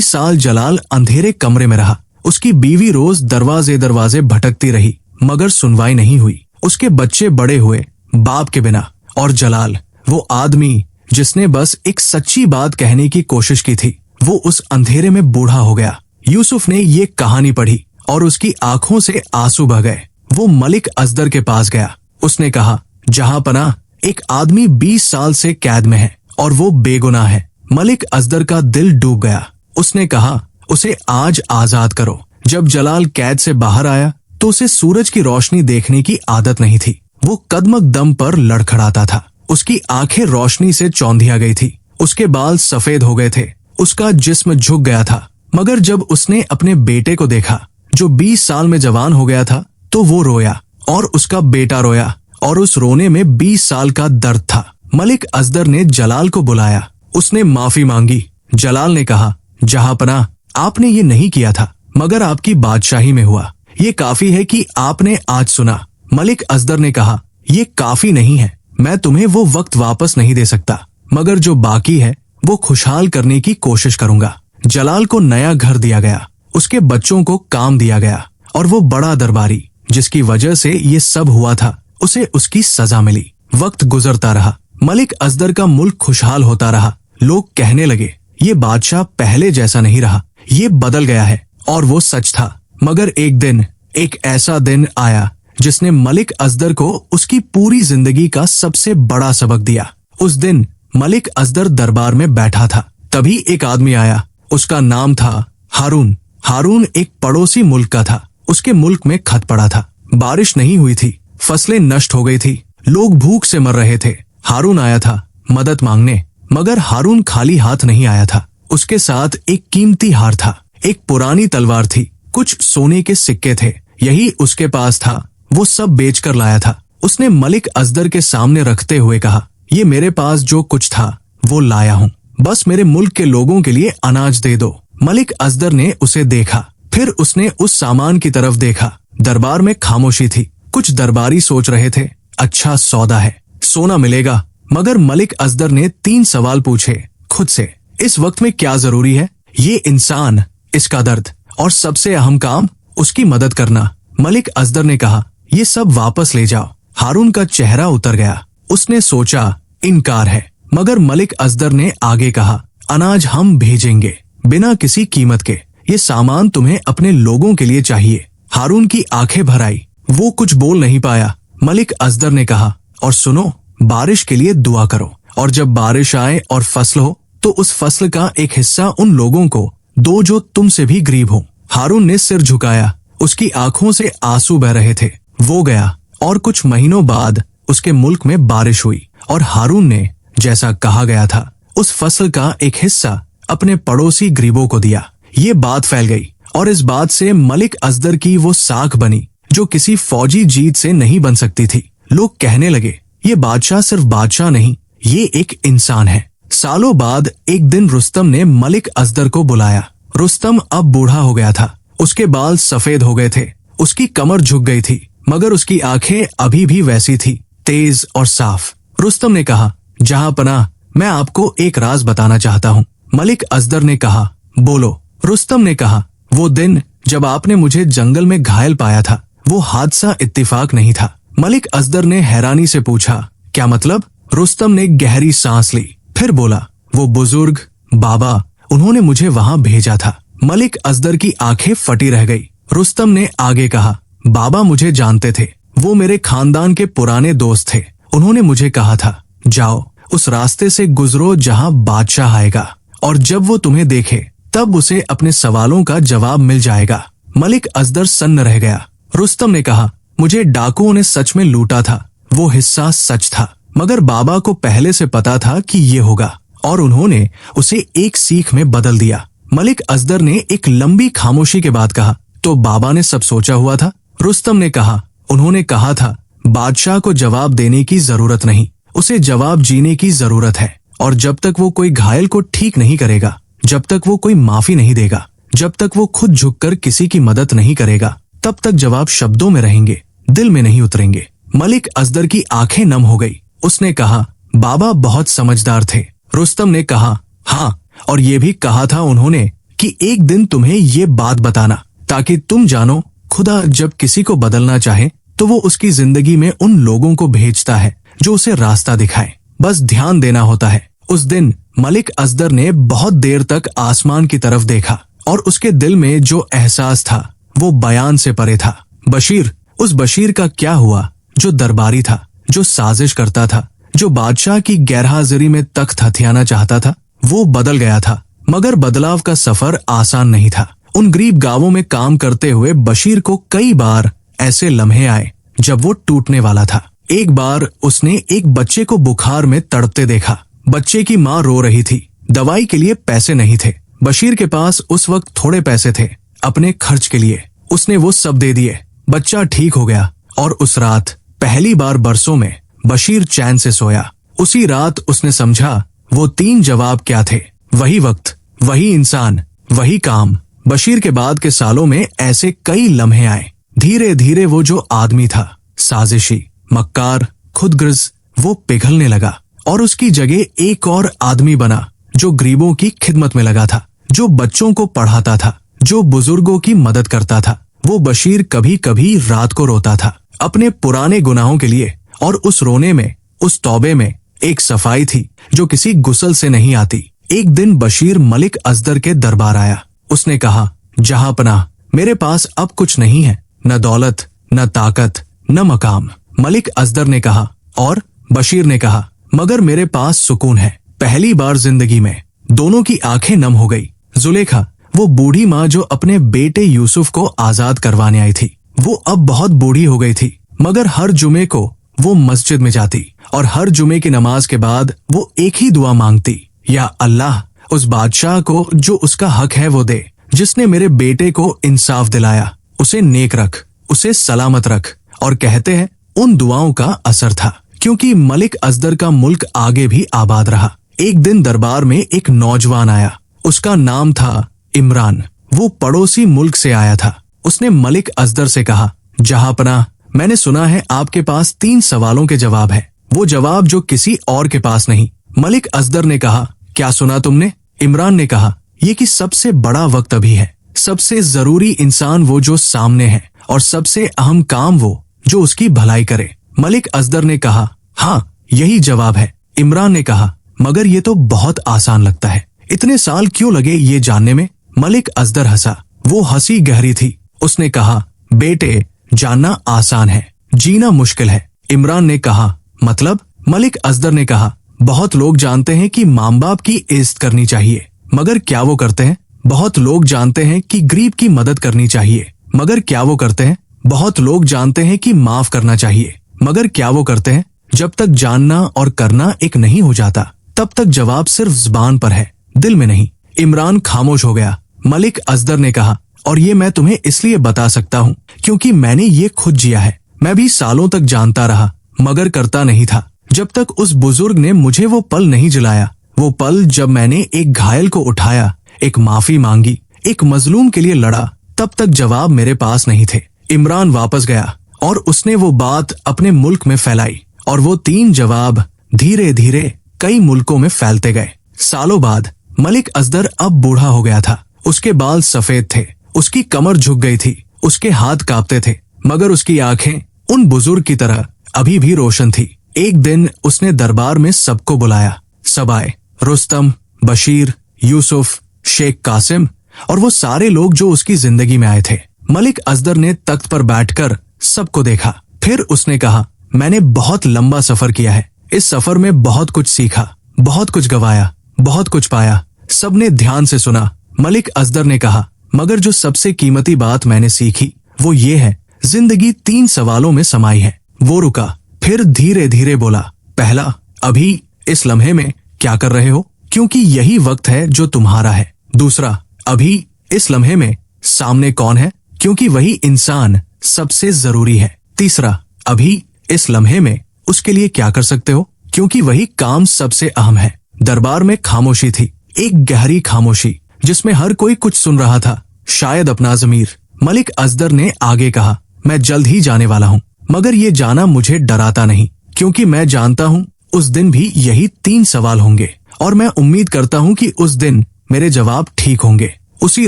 साल जलाल अंधेरे कमरे में रहा। उसकी बीवी रोज दरवाजे दरवाजे भटकती रही, मगर सुनवाई नहीं हुई। उसके बच्चे बड़े हुए बाप के बिना, और जलाल, वो आदमी जिसने बस एक सच्ची बात कहने की कोशिश की थी, वो उस अंधेरे में बूढ़ा हो गया। यूसुफ ने ये कहानी पढ़ी और उसकी आंखों से आंसू बह गए। वो मलिक असदर के पास गया। उसने कहा, जहां पनाह, एक आदमी 20 साल से कैद में है और वो बेगुनाह है। मलिक असदर का दिल डूब गया। उसने कहा, उसे आज आजाद करो। जब जलाल कैद से बाहर आया तो उसे सूरज की रोशनी देखने की आदत नहीं थी। वो कदमक दम पर लड़खड़ाता था। उसकी आंखें रोशनी से चौंधिया गई थी। उसके बाल सफेद हो गए थे। उसका जिस्म झुक गया था। मगर जब उसने अपने बेटे को देखा जो 20 साल में जवान हो गया था, तो वो रोया और उसका बेटा रोया, और उस रोने में 20 साल का दर्द था। मलिक असदर ने जलाल को बुलाया। उसने माफी मांगी। जलाल ने कहा, जहां पनाह, आपने ये नहीं किया था, मगर आपकी बादशाही में हुआ। ये काफी है कि आपने आज सुना। मलिक असदर ने कहा, ये काफी नहीं है। मैं तुम्हें वो वक्त वापस नहीं दे सकता, मगर जो बाकी है वो खुशहाल करने की कोशिश करूंगा। जलाल को नया घर दिया गया, उसके बच्चों को काम दिया गया, और वो बड़ा दरबारी जिसकी वजह से ये सब हुआ था, उसे उसकी सजा मिली। वक्त गुजरता रहा। मलिक असदर का मुल्क खुशहाल होता रहा। लोग कहने लगे, ये बादशाह पहले जैसा नहीं रहा, ये बदल गया है। और वो सच था। मगर एक दिन, एक ऐसा दिन आया जिसने मलिक असदर को उसकी पूरी जिंदगी का सबसे बड़ा सबक दिया। उस दिन मलिक असदर दरबार में बैठा था। तभी एक आदमी आया। उसका नाम था हारून। हारून एक पड़ोसी मुल्क का था। उसके मुल्क में खत पड़ा था। बारिश नहीं हुई थी, फसलें नष्ट हो गई थी, लोग भूख से मर रहे थे। हारून आया था मदद मांगने, मगर हारून खाली हाथ नहीं आया था। उसके साथ एक कीमती हार था, एक पुरानी तलवार थी, कुछ सोने के सिक्के थे। यही उसके पास था। वो सब बेचकर लाया था। उसने मलिक असदर के सामने रखते हुए कहा, ये मेरे पास जो कुछ था वो लाया हूँ, बस मेरे मुल्क के लोगों के लिए अनाज दे दो। मलिक असदर ने उसे देखा, फिर उसने उस सामान की तरफ देखा। दरबार में खामोशी थी। कुछ दरबारी सोच रहे थे, अच्छा सौदा है, सोना मिलेगा। मगर मलिक असदर ने 3 सवाल पूछे खुद से, इस वक्त में क्या जरूरी है? ये इंसान, इसका दर्द, और सबसे अहम काम उसकी मदद करना। मलिक असदर ने कहा, ये सब वापस ले जाओ। हारून का चेहरा उतर गया। उसने सोचा, इनकार है। मगर मलिक असदर ने आगे कहा, अनाज हम भेजेंगे बिना किसी कीमत के। ये सामान तुम्हें अपने लोगों के लिए चाहिए। हारून की आंखें भर आई। वो कुछ बोल नहीं पाया। मलिक असदर ने कहा, और सुनो, बारिश के लिए दुआ करो, और जब बारिश आए और फसल हो तो उस फसल का एक हिस्सा उन लोगों को दो जो तुमसे भी गरीब हो। हारून ने सिर झुकाया। उसकी आंखों से आंसू बह रहे थे। वो गया और कुछ महीनों बाद उसके मुल्क में बारिश हुई और हारून ने जैसा कहा गया था उस फसल का एक हिस्सा अपने पड़ोसी गरीबों को दिया। ये बात फैल गई और इस बात से मलिक असदर की वो साख बनी जो किसी फौजी जीत से नहीं बन सकती थी। लोग कहने लगे, ये बादशाह सिर्फ बादशाह नहीं, ये एक इंसान है। सालों बाद एक दिन रुस्तम ने मलिक असदर को बुलाया। रुस्तम अब बूढ़ा हो गया था। उसके बाल सफेद हो गए थे, उसकी कमर झुक गई थी, मगर उसकी आंखें अभी भी वैसी थी, तेज और साफ। रुस्तम ने कहा, जहां पनाह, मैं आपको एक राज बताना चाहता हूँ। मलिक असदर ने कहा, बोलो। रुस्तम ने कहा, वो दिन जब आपने मुझे जंगल में घायल पाया था, वो हादसा इत्तेफाक नहीं था। मलिक असदर ने हैरानी से पूछा, क्या मतलब? रुस्तम ने गहरी सांस ली, फिर बोला, वो बुजुर्ग बाबा, उन्होंने मुझे वहां भेजा था। मलिक असदर की आंखें फटी रह गई। रुस्तम ने आगे कहा, बाबा मुझे जानते थे, वो मेरे खानदान के पुराने दोस्त थे। उन्होंने मुझे कहा था, जाओ उस रास्ते से गुजरो जहां बादशाह आएगा, और जब वो तुम्हें देखे तब उसे अपने सवालों का जवाब मिल जाएगा। मलिक असदर सन्न रह गया। रुस्तम ने कहा, मुझे डाकुओं ने सच में लूटा था, वो हिस्सा सच था, मगर बाबा को पहले से पता था कि ये होगा, और उन्होंने उसे एक सीख में बदल दिया। मलिक असदर ने एक लंबी खामोशी के बाद कहा, तो बाबा ने सब सोचा हुआ था? रुस्तम ने कहा, उन्होंने कहा था, बादशाह को जवाब देने की जरूरत नहीं, उसे जवाब जीने की जरूरत है, और जब तक वो कोई घायल को ठीक नहीं करेगा, जब तक वो कोई माफी नहीं देगा, जब तक वो खुद झुककर किसी की मदद नहीं करेगा, तब तक जवाब शब्दों में रहेंगे, दिल में नहीं उतरेंगे। मलिक असदर की आंखें नम हो गई। उसने कहा, बाबा बहुत समझदार थे। रुस्तम ने कहा, हाँ, और ये भी कहा था उन्होंने कि एक दिन तुम्हें ये बात बताना, ताकि तुम जानो, खुदा जब किसी को बदलना चाहे तो वो उसकी जिंदगी में उन लोगों को भेजता है जो उसे रास्ता दिखाए, बस ध्यान देना होता है। उस दिन मलिक असदर ने बहुत देर तक आसमान की तरफ देखा, और उसके दिल में जो एहसास था वो बयान से परे था। बशीर, उस बशीर का क्या हुआ जो दरबारी था, जो साजिश करता था, जो बादशाह की गैरहाजिरी में तख्त हथियाना चाहता था? वो बदल गया था, मगर बदलाव का सफर आसान नहीं था। उन गरीब गांवों में काम करते हुए बशीर को कई बार ऐसे लम्हे आए जब वो टूटने वाला था। एक बार उसने एक बच्चे को बुखार में तड़पते देखा। बच्चे की माँ रो रही थी, दवाई के लिए पैसे नहीं थे। बशीर के पास उस वक्त थोड़े पैसे थे अपने खर्च के लिए। उसने वो सब दे दिए। बच्चा ठीक हो गया, और उस रात पहली बार बरसों में बशीर चैन से सोया। उसी रात उसने समझा वो 3 जवाब क्या थे। वही वक्त, वही इंसान, वही काम। बशीर के बाद के सालों में ऐसे कई लम्हे आए। धीरे धीरे वो जो आदमी था, साजिशी, मक्कार, खुदगर्ज, वो पिघलने लगा, और उसकी जगह एक और आदमी बना जो गरीबों की खिदमत में लगा था, जो बच्चों को पढ़ाता था, जो बुजुर्गों की मदद करता था। वो बशीर कभी कभी रात को रोता था अपने पुराने गुनाहों के लिए, और उस रोने में, उस तौबे में एक सफाई थी जो किसी गुसल से नहीं आती। एक दिन बशीर मलिक असदर के दरबार आया। उसने कहा, जहांपनाह, मेरे पास अब कुछ नहीं है, न दौलत, न ताकत, न मकाम। मलिक असदर ने कहा, और? बशीर ने कहा, मगर मेरे पास सुकून है। पहली बार जिंदगी में दोनों की आंखें नम हो गई। जुलेखा, वो बूढ़ी माँ जो अपने बेटे यूसुफ को आजाद करवाने आई थी, वो अब बहुत बूढ़ी हो गई थी, मगर हर जुमे को वो मस्जिद में जाती और हर जुमे की नमाज के बाद वो एक ही दुआ मांगती, या अल्लाह, उस बादशाह को जो उसका हक है वो दे, जिसने मेरे बेटे को इंसाफ दिलाया, उसे नेक रख, उसे सलामत रख। और कहते हैं उन दुआओं का असर था, क्योंकि मलिक असदर का मुल्क आगे भी आबाद रहा। एक दिन दरबार में एक नौजवान आया। उसका नाम था इमरान। वो पड़ोसी मुल्क से आया था। उसने मलिक असदर से कहा, जहांपनाह, मैंने सुना है आपके पास 3 सवालों के जवाब है, वो जवाब जो किसी और के पास नहीं। मलिक असदर ने कहा, क्या सुना तुमने? इमरान ने कहा, ये कि सबसे बड़ा वक्त अभी है, सबसे जरूरी इंसान वो जो सामने है, और सबसे अहम काम वो जो उसकी भलाई करे। मलिक असदर ने कहा, हाँ, यही जवाब है। इमरान ने कहा, मगर ये तो बहुत आसान लगता है, इतने साल क्यों लगे ये जानने में? मलिक असदर हंसा। वो हंसी गहरी थी। उसने कहा, बेटे, जानना आसान है, जीना मुश्किल है। इमरान ने कहा, मतलब? मलिक असदर ने कहा, बहुत लोग जानते हैं कि माँ बाप की इज्जत करनी चाहिए, मगर क्या वो करते हैं? बहुत लोग जानते हैं कि गरीब की मदद करनी चाहिए, मगर क्या वो करते हैं? बहुत लोग जानते हैं कि माफ करना चाहिए, मगर क्या वो करते हैं? जब तक जानना और करना एक नहीं हो जाता, तब तक जवाब सिर्फ जुबान पर है, दिल में नहीं। इमरान खामोश हो गया। मलिक असदर ने कहा, और ये मैं तुम्हें इसलिए बता सकता हूँ क्योंकि मैंने ये खुद जिया है। मैं भी सालों तक जानता रहा, मगर करता नहीं था, जब तक उस बुजुर्ग ने मुझे वो पल नहीं जिलाया। वो पल जब मैंने एक घायल को उठाया, एक माफी मांगी, एक मजलूम के लिए लड़ा, तब तक जवाब मेरे पास नहीं थे। इमरान वापस गया और उसने वो बात अपने मुल्क में फैलाई, और वो 3 जवाब धीरे धीरे कई मुल्कों में फैलते गए। सालों बाद मलिक असदर अब बूढ़ा हो गया था। उसके बाल सफेद थे, उसकी कमर झुक गई थी, उसके हाथ कांपते थे, मगर उसकी आंखें उन बुजुर्ग की तरह अभी भी रोशन थी। एक दिन उसने दरबार में सबको बुलाया। सब आए, रुस्तम, बशीर, यूसुफ, शेख कासिम और वो सारे लोग जो उसकी जिंदगी में आए थे। मलिक असदर ने तख्त पर बैठकर सबको देखा। फिर उसने कहा, मैंने बहुत लंबा सफर किया है, इस सफर में बहुत कुछ सीखा, बहुत कुछ गवाया, बहुत कुछ पाया। सबने ध्यान से सुना। मलिक असदर ने कहा, मगर जो सबसे कीमती बात मैंने सीखी वो ये है, जिंदगी 3 सवालों में समाई है। वो रुका, फिर धीरे धीरे बोला, पहला, अभी इस लम्हे में क्या कर रहे हो, क्योंकि यही वक्त है जो तुम्हारा है। दूसरा, अभी इस लम्हे में सामने कौन है, क्योंकि वही इंसान सबसे जरूरी है। तीसरा, अभी इस लम्हे में उसके लिए क्या कर सकते हो, क्योंकि वही काम सबसे अहम है। दरबार में खामोशी थी, एक गहरी खामोशी जिसमें हर कोई कुछ सुन रहा था, शायद अपना ज़मीर। मलिक असदर ने आगे कहा, मैं जल्द ही जाने वाला हूँ, मगर ये जाना मुझे डराता नहीं, क्योंकि मैं जानता हूँ उस दिन भी यही 3 सवाल होंगे, और मैं उम्मीद करता हूँ कि उस दिन मेरे जवाब ठीक होंगे। उसी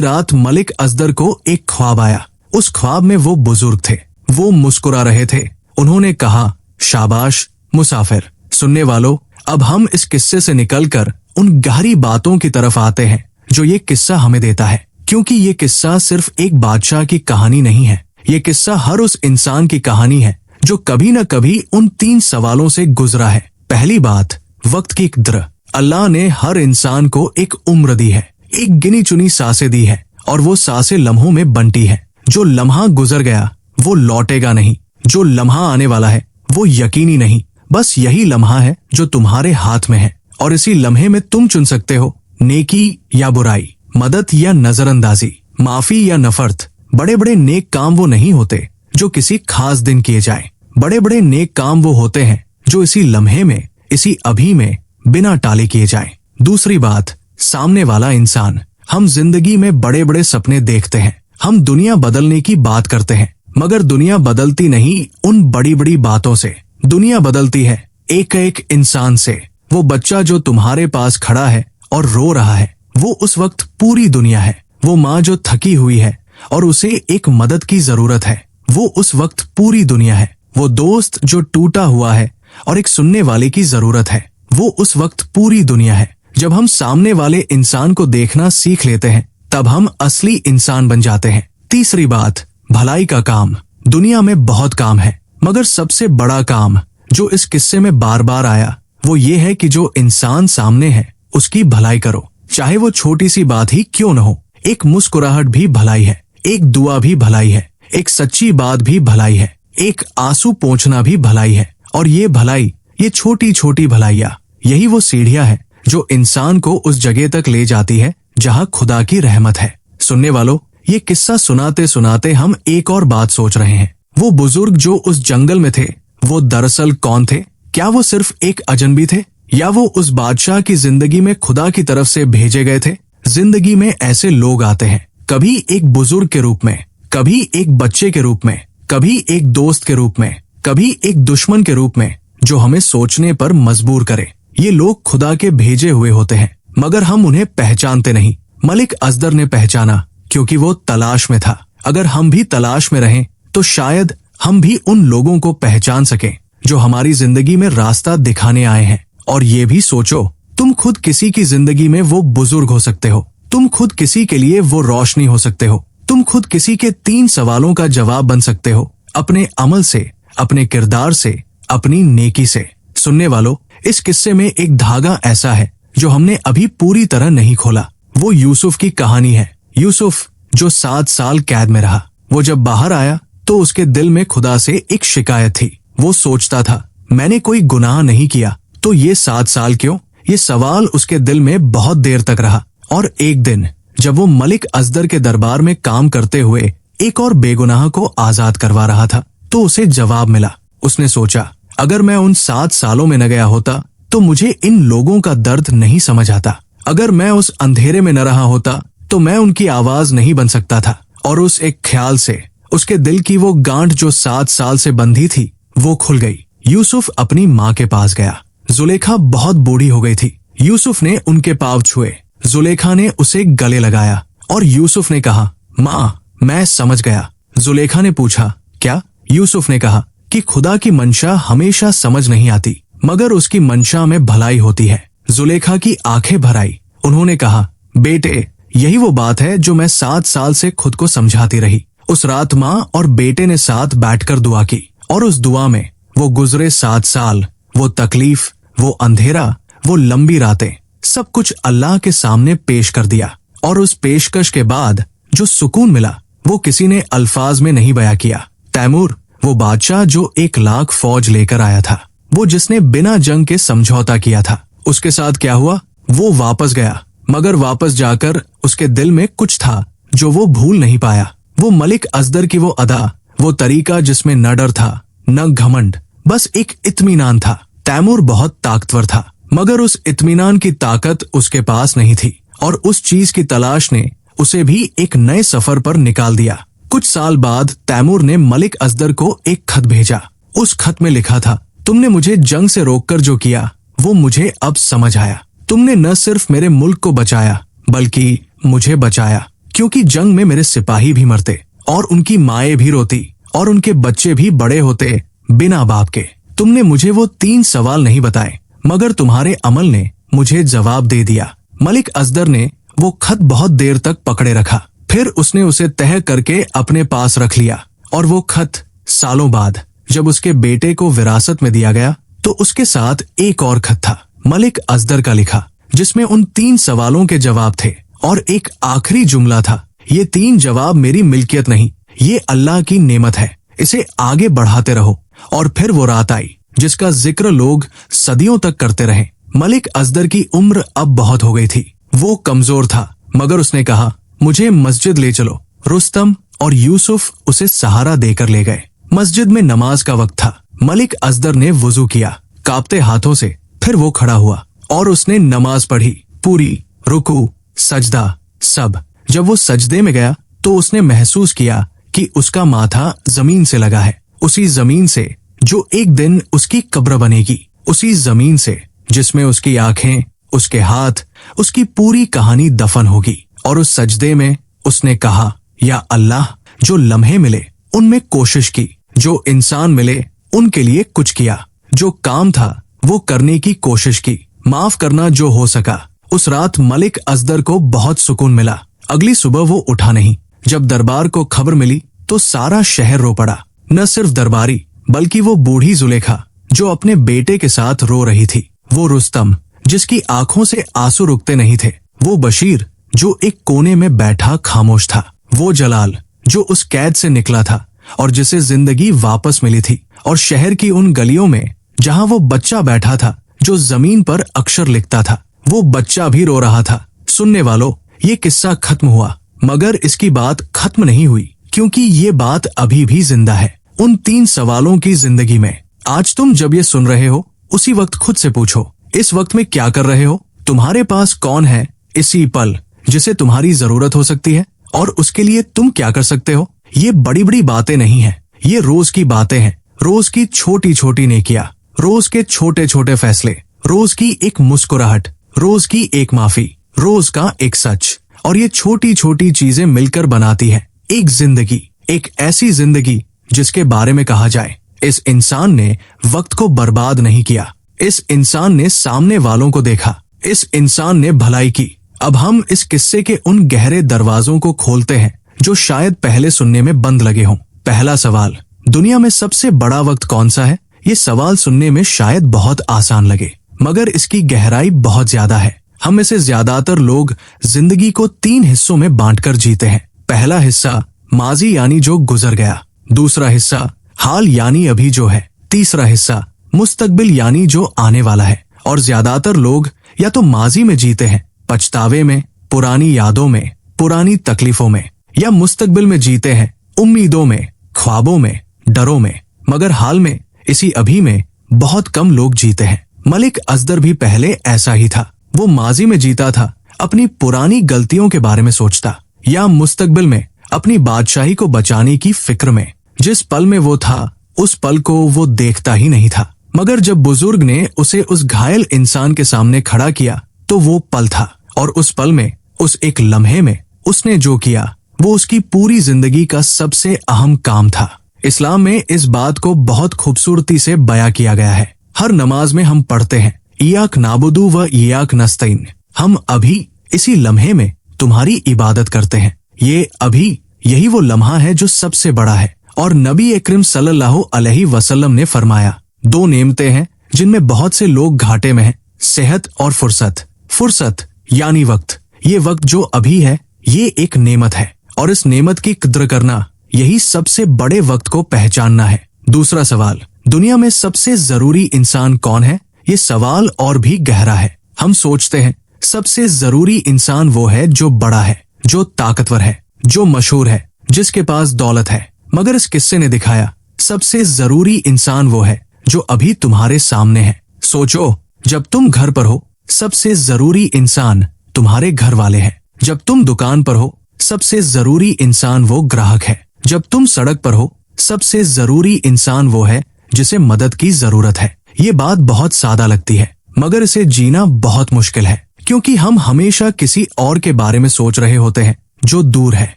रात मलिक असदर को एक ख्वाब आया। उस ख्वाब में वो बुजुर्ग थे, वो मुस्कुरा रहे थे। उन्होंने कहा, शाबाश मुसाफिर। सुनने वालों, अब हम इस किस्से से निकलकर उन गहरी बातों की तरफ आते हैं जो ये किस्सा हमें देता है, क्योंकि ये किस्सा सिर्फ एक बादशाह की कहानी नहीं है। ये किस्सा हर उस इंसान की कहानी है जो कभी न कभी उन 3 सवालों से गुजरा है। पहली बात, वक्त की कद्र। अल्लाह ने हर इंसान को एक उम्र दी है, एक गिनी चुनी सांसें दी है, और वो सांसें लम्हों में बंटी है। जो लम्हा गुजर गया वो लौटेगा नहीं, जो लम्हा आने वाला है वो यकीनी नहीं। बस यही लम्हा है जो तुम्हारे हाथ में है, और इसी लम्हे में तुम चुन सकते हो, नेकी या बुराई, मदद या नजरअंदाजी, माफी या नफरत। बड़े बड़े नेक काम वो नहीं होते जो किसी खास दिन किए जाए। बड़े बड़े नेक काम वो होते हैं जो इसी लम्हे में, इसी अभी में बिना टाले किए जाए। दूसरी बात, सामने वाला इंसान। हम जिंदगी में बड़े बड़े सपने देखते हैं, हम दुनिया बदलने की बात करते हैं, मगर दुनिया बदलती नहीं उन बड़ी बड़ी बातों से। दुनिया बदलती है एक एक इंसान से। वो बच्चा जो तुम्हारे पास खड़ा है और रो रहा है, वो उस वक्त पूरी दुनिया है। वो माँ जो थकी हुई है और उसे एक मदद की जरूरत है, वो उस वक्त पूरी दुनिया है। वो दोस्त जो टूटा हुआ है और एक सुनने वाले की जरूरत है, वो उस वक्त पूरी दुनिया है। जब हम सामने वाले इंसान को देखना सीख लेते हैं, तब हम असली इंसान बन जाते हैं। तीसरी बात, भलाई का काम। दुनिया में बहुत काम है, मगर सबसे बड़ा काम जो इस किस्से में बार बार आया वो ये है कि जो इंसान सामने है उसकी भलाई करो, चाहे वो छोटी सी बात ही क्यों न हो। एक मुस्कुराहट भी भलाई है, एक दुआ भी भलाई है, एक सच्ची बात भी भलाई है, एक आंसू पोंछना भी भलाई है। और ये भलाई, ये छोटी छोटी भलाइयाँ, यही वो सीढ़ियाँ हैं जो इंसान को उस जगह तक ले जाती है जहाँ खुदा की रहमत है। सुनने वालों, ये किस्सा सुनाते सुनाते हम एक और बात सोच रहे हैं। वो बुजुर्ग जो उस जंगल में थे, वो दरअसल कौन थे? क्या वो सिर्फ एक अजनबी थे, या वो उस बादशाह की जिंदगी में खुदा की तरफ से भेजे गए थे? जिंदगी में ऐसे लोग आते हैं, कभी एक बुजुर्ग के रूप में, कभी एक बच्चे के रूप में, कभी एक दोस्त के रूप में, कभी एक दुश्मन के रूप में, जो हमें सोचने पर मजबूर करे। ये लोग खुदा के भेजे हुए होते हैं, मगर हम उन्हें पहचानते नहीं। मलिक असदर ने पहचाना क्योंकि वो तलाश में था। अगर हम भी तलाश में रहें तो शायद हम भी उन लोगों को पहचान सकें जो हमारी जिंदगी में रास्ता दिखाने आए हैं। और ये भी सोचो, तुम खुद किसी की जिंदगी में वो बुजुर्ग हो सकते हो, तुम खुद किसी के लिए वो रोशनी हो सकते हो, तुम खुद किसी के 3 सवालों का जवाब बन सकते हो, अपने अमल से, अपने किरदार से, अपनी नेकी से। सुनने वालों, इस किस्से में एक धागा ऐसा है जो हमने अभी पूरी तरह नहीं खोला। वो यूसुफ की कहानी है। यूसुफ जो 7 साल कैद में रहा, वो जब बाहर आया तो उसके दिल में खुदा से एक शिकायत थी। वो सोचता था, मैंने कोई गुनाह नहीं किया तो ये 7 साल क्यों? ये सवाल उसके दिल में बहुत देर तक रहा। और एक दिन जब वो मलिक असदर के दरबार में काम करते हुए एक और बेगुनाह को आजाद करवा रहा था, तो उसे जवाब मिला। उसने सोचा, अगर मैं उन 7 सालों में न गया होता तो मुझे इन लोगों का दर्द नहीं समझ आता। अगर मैं उस अंधेरे में न रहा होता तो मैं उनकी आवाज नहीं बन सकता था। और उस एक ख्याल से उसके दिल की वो गांठ जो 7 साल से बंधी थी, वो खुल गई। यूसुफ अपनी माँ के पास गया। जुलेखा बहुत बूढ़ी हो गई थी। यूसुफ ने उनके पाँव छुए। जुलेखा ने उसे गले लगाया और यूसुफ ने कहा, माँ, मैं समझ गया। जुलेखा ने पूछा, क्या? यूसुफ ने कहा कि खुदा की मंशा हमेशा समझ नहीं आती, मगर उसकी मंशा में भलाई होती है। जुलेखा की आंखें भर आई। उन्होंने कहा, बेटे, यही वो बात है जो मैं 7 साल से खुद को समझाती रही। उस रात माँ और बेटे ने साथ बैठकर दुआ की, और उस दुआ में वो गुजरे 7 साल, वो तकलीफ, वो अंधेरा, वो लंबी रातें, सब कुछ अल्लाह के सामने पेश कर दिया। और उस पेशकश के बाद जो सुकून मिला, वो किसी ने अल्फाज में नहीं बयां किया। तैमूर, वो बादशाह जो 1 लाख फौज लेकर आया था, वो जिसने बिना जंग के समझौता किया था, उसके साथ क्या हुआ? वो वापस गया, मगर वापस जाकर उसके दिल में कुछ था जो वो भूल नहीं पाया। वो मलिक असदर की वो अदा, वो तरीका जिसमें न डर था, न घमंड, बस एक इत्मीनान था। तैमूर बहुत ताकतवर था, मगर उस इत्मीनान की ताकत उसके पास नहीं थी, और उस चीज की तलाश ने उसे भी एक नए सफर पर निकाल दिया। कुछ साल बाद तैमूर ने मलिक असदर को एक खत भेजा। उस खत में लिखा था, तुमने मुझे जंग से रोककर जो किया वो मुझे अब समझ आया। तुमने न सिर्फ मेरे मुल्क को बचाया बल्कि मुझे बचाया, क्योंकि जंग में मेरे सिपाही भी मरते और उनकी माएँ भी रोती और उनके बच्चे भी बड़े होते बिना बाप के। तुमने मुझे वो 3 सवाल नहीं बताए, मगर तुम्हारे अमल ने मुझे जवाब दे दिया। मलिक असदर ने वो खत बहुत देर तक पकड़े रखा, फिर उसने उसे तह करके अपने पास रख लिया। और वो खत सालों बाद जब उसके बेटे को विरासत में दिया गया, तो उसके साथ एक और खत था, मलिक असदर का लिखा, जिसमें उन 3 सवालों के जवाब थे। और एक आखिरी जुमला था, ये 3 जवाब मेरी मिल्कियत नहीं, ये अल्लाह की नेमत है, इसे आगे बढ़ाते रहो। और फिर वो रात आई जिसका जिक्र लोग सदियों तक करते रहे। मलिक असदर की उम्र अब बहुत हो गई थी। वो कमजोर था, मगर उसने कहा, मुझे मस्जिद ले चलो। रुस्तम और यूसुफ उसे सहारा देकर ले गए। मस्जिद में नमाज का वक्त था। मलिक असदर ने वुजू किया कांपते हाथों से, फिर वो खड़ा हुआ और उसने नमाज पढ़ी, पूरी, रुकू, सजदा, सब। जब वो सजदे में गया तो उसने महसूस किया कि उसका माथा जमीन से लगा है, उसी जमीन से जो एक दिन उसकी कब्र बनेगी, उसी जमीन से जिसमें उसकी आंखें, उसके हाथ, उसकी पूरी कहानी दफन होगी। और उस सजदे में उसने कहा, या अल्लाह, जो लम्हे मिले उनमें कोशिश की, जो इंसान मिले उनके लिए कुछ किया, जो काम था वो करने की कोशिश की, माफ करना जो हो सका। उस रात मलिक असदर को बहुत सुकून मिला। अगली सुबह वो उठा नहीं। जब दरबार को खबर मिली तो सारा शहर रो पड़ा। न सिर्फ दरबारी बल्कि वो बूढ़ी जुलेखा जो अपने बेटे के साथ रो रही थी, वो रुस्तम जिसकी आंखों से आंसू रुकते नहीं थे, वो बशीर जो एक कोने में बैठा खामोश था, वो जलाल जो उस कैद से निकला था और जिसे जिंदगी वापस मिली थी, और शहर की उन गलियों में जहां वो बच्चा बैठा था जो जमीन पर अक्षर लिखता था, वो बच्चा भी रो रहा था। सुनने वालों, ये किस्सा खत्म हुआ, मगर इसकी बात खत्म नहीं हुई, क्योंकि ये बात अभी भी जिंदा है। उन 3 सवालों की जिंदगी में आज तुम जब ये सुन रहे हो, उसी वक्त खुद से पूछो, इस वक्त में क्या कर रहे हो? तुम्हारे पास कौन है इसी पल जिसे तुम्हारी जरूरत हो सकती है, और उसके लिए तुम क्या कर सकते हो? ये बड़ी बड़ी बातें नहीं है, ये रोज की बातें हैं, रोज की छोटी छोटी नेकियां, रोज के छोटे छोटे फैसले, रोज की एक मुस्कुराहट, रोज की एक माफी, रोज का एक सच। और ये छोटी छोटी चीजें मिलकर बनाती है एक जिंदगी, एक ऐसी जिंदगी जिसके बारे में कहा जाए, इस इंसान ने वक्त को बर्बाद नहीं किया, इस इंसान ने सामने वालों को देखा, इस इंसान ने भलाई की। अब हम इस किस्से के उन गहरे दरवाजों को खोलते हैं जो शायद पहले सुनने में बंद लगे हों। पहला सवाल, दुनिया में सबसे बड़ा वक्त कौन सा है? ये सवाल सुनने में शायद बहुत आसान लगे, मगर इसकी गहराई बहुत ज्यादा है। हम में से ज्यादातर लोग जिंदगी को 3 हिस्सों में बांटकर जीते हैं। पहला हिस्सा माजी यानी जो गुजर गया, दूसरा हिस्सा हाल यानी अभी जो है, तीसरा हिस्सा मुस्तकबिल यानी जो आने वाला है। और ज्यादातर लोग या तो माजी में जीते हैं, पछतावे में, पुरानी यादों में, पुरानी तकलीफों में, या मुस्तकबिल में जीते हैं, उम्मीदों में, ख्वाबों में, डरों में। मगर हाल में, इसी अभी में बहुत कम लोग जीते हैं। मलिक असदर भी पहले ऐसा ही था। वो माजी में जीता था, अपनी पुरानी गलतियों के बारे में सोचता, या मुस्तकबिल में अपनी बादशाही को बचाने की फिक्र में। जिस पल में वो था, उस पल को वो देखता ही नहीं था। मगर जब बुजुर्ग ने उसे उस घायल इंसान के सामने खड़ा किया, तो वो पल था, और उस पल में, उस एक लम्हे में उसने जो किया वो उसकी पूरी जिंदगी का सबसे अहम काम था। इस्लाम में इस बात को बहुत खूबसूरती से बयां किया गया है। हर नमाज में हम पढ़ते हैं, इयाक नाबुदु व इयाक नस्तईन, हम अभी इसी लम्हे में तुम्हारी इबादत करते हैं। ये अभी, यही वो लम्हा है जो सबसे बड़ा है। और नबी अकरम सल्लल्लाहु अलैहि वसल्लम ने फरमाया, 2 नेमतें हैं जिनमें बहुत से लोग घाटे में हैं, सेहत और फुर्सत। फुर्सत यानी वक्त, ये वक्त जो अभी है, ये एक नेमत है, और इस नेमत की कद्र करना, यही सबसे बड़े वक्त को पहचानना है। दूसरा सवाल, दुनिया में सबसे जरूरी इंसान कौन है? ये सवाल और भी गहरा है। हम सोचते हैं सबसे जरूरी इंसान वो है जो बड़ा है, जो ताकतवर है, जो मशहूर है, जिसके पास दौलत है। मगर इस किस्से ने दिखाया, सबसे जरूरी इंसान वो है जो अभी तुम्हारे सामने है। सोचो, जब तुम घर पर हो, सबसे जरूरी इंसान तुम्हारे घर वाले हैं। जब तुम दुकान पर हो, सबसे जरूरी इंसान वो ग्राहक है। जब तुम सड़क पर हो, सबसे जरूरी इंसान वो है जिसे मदद की जरूरत है। ये बात बहुत सादा लगती है, मगर इसे जीना बहुत मुश्किल है, क्योंकि हम हमेशा किसी और के बारे में सोच रहे होते हैं जो दूर है,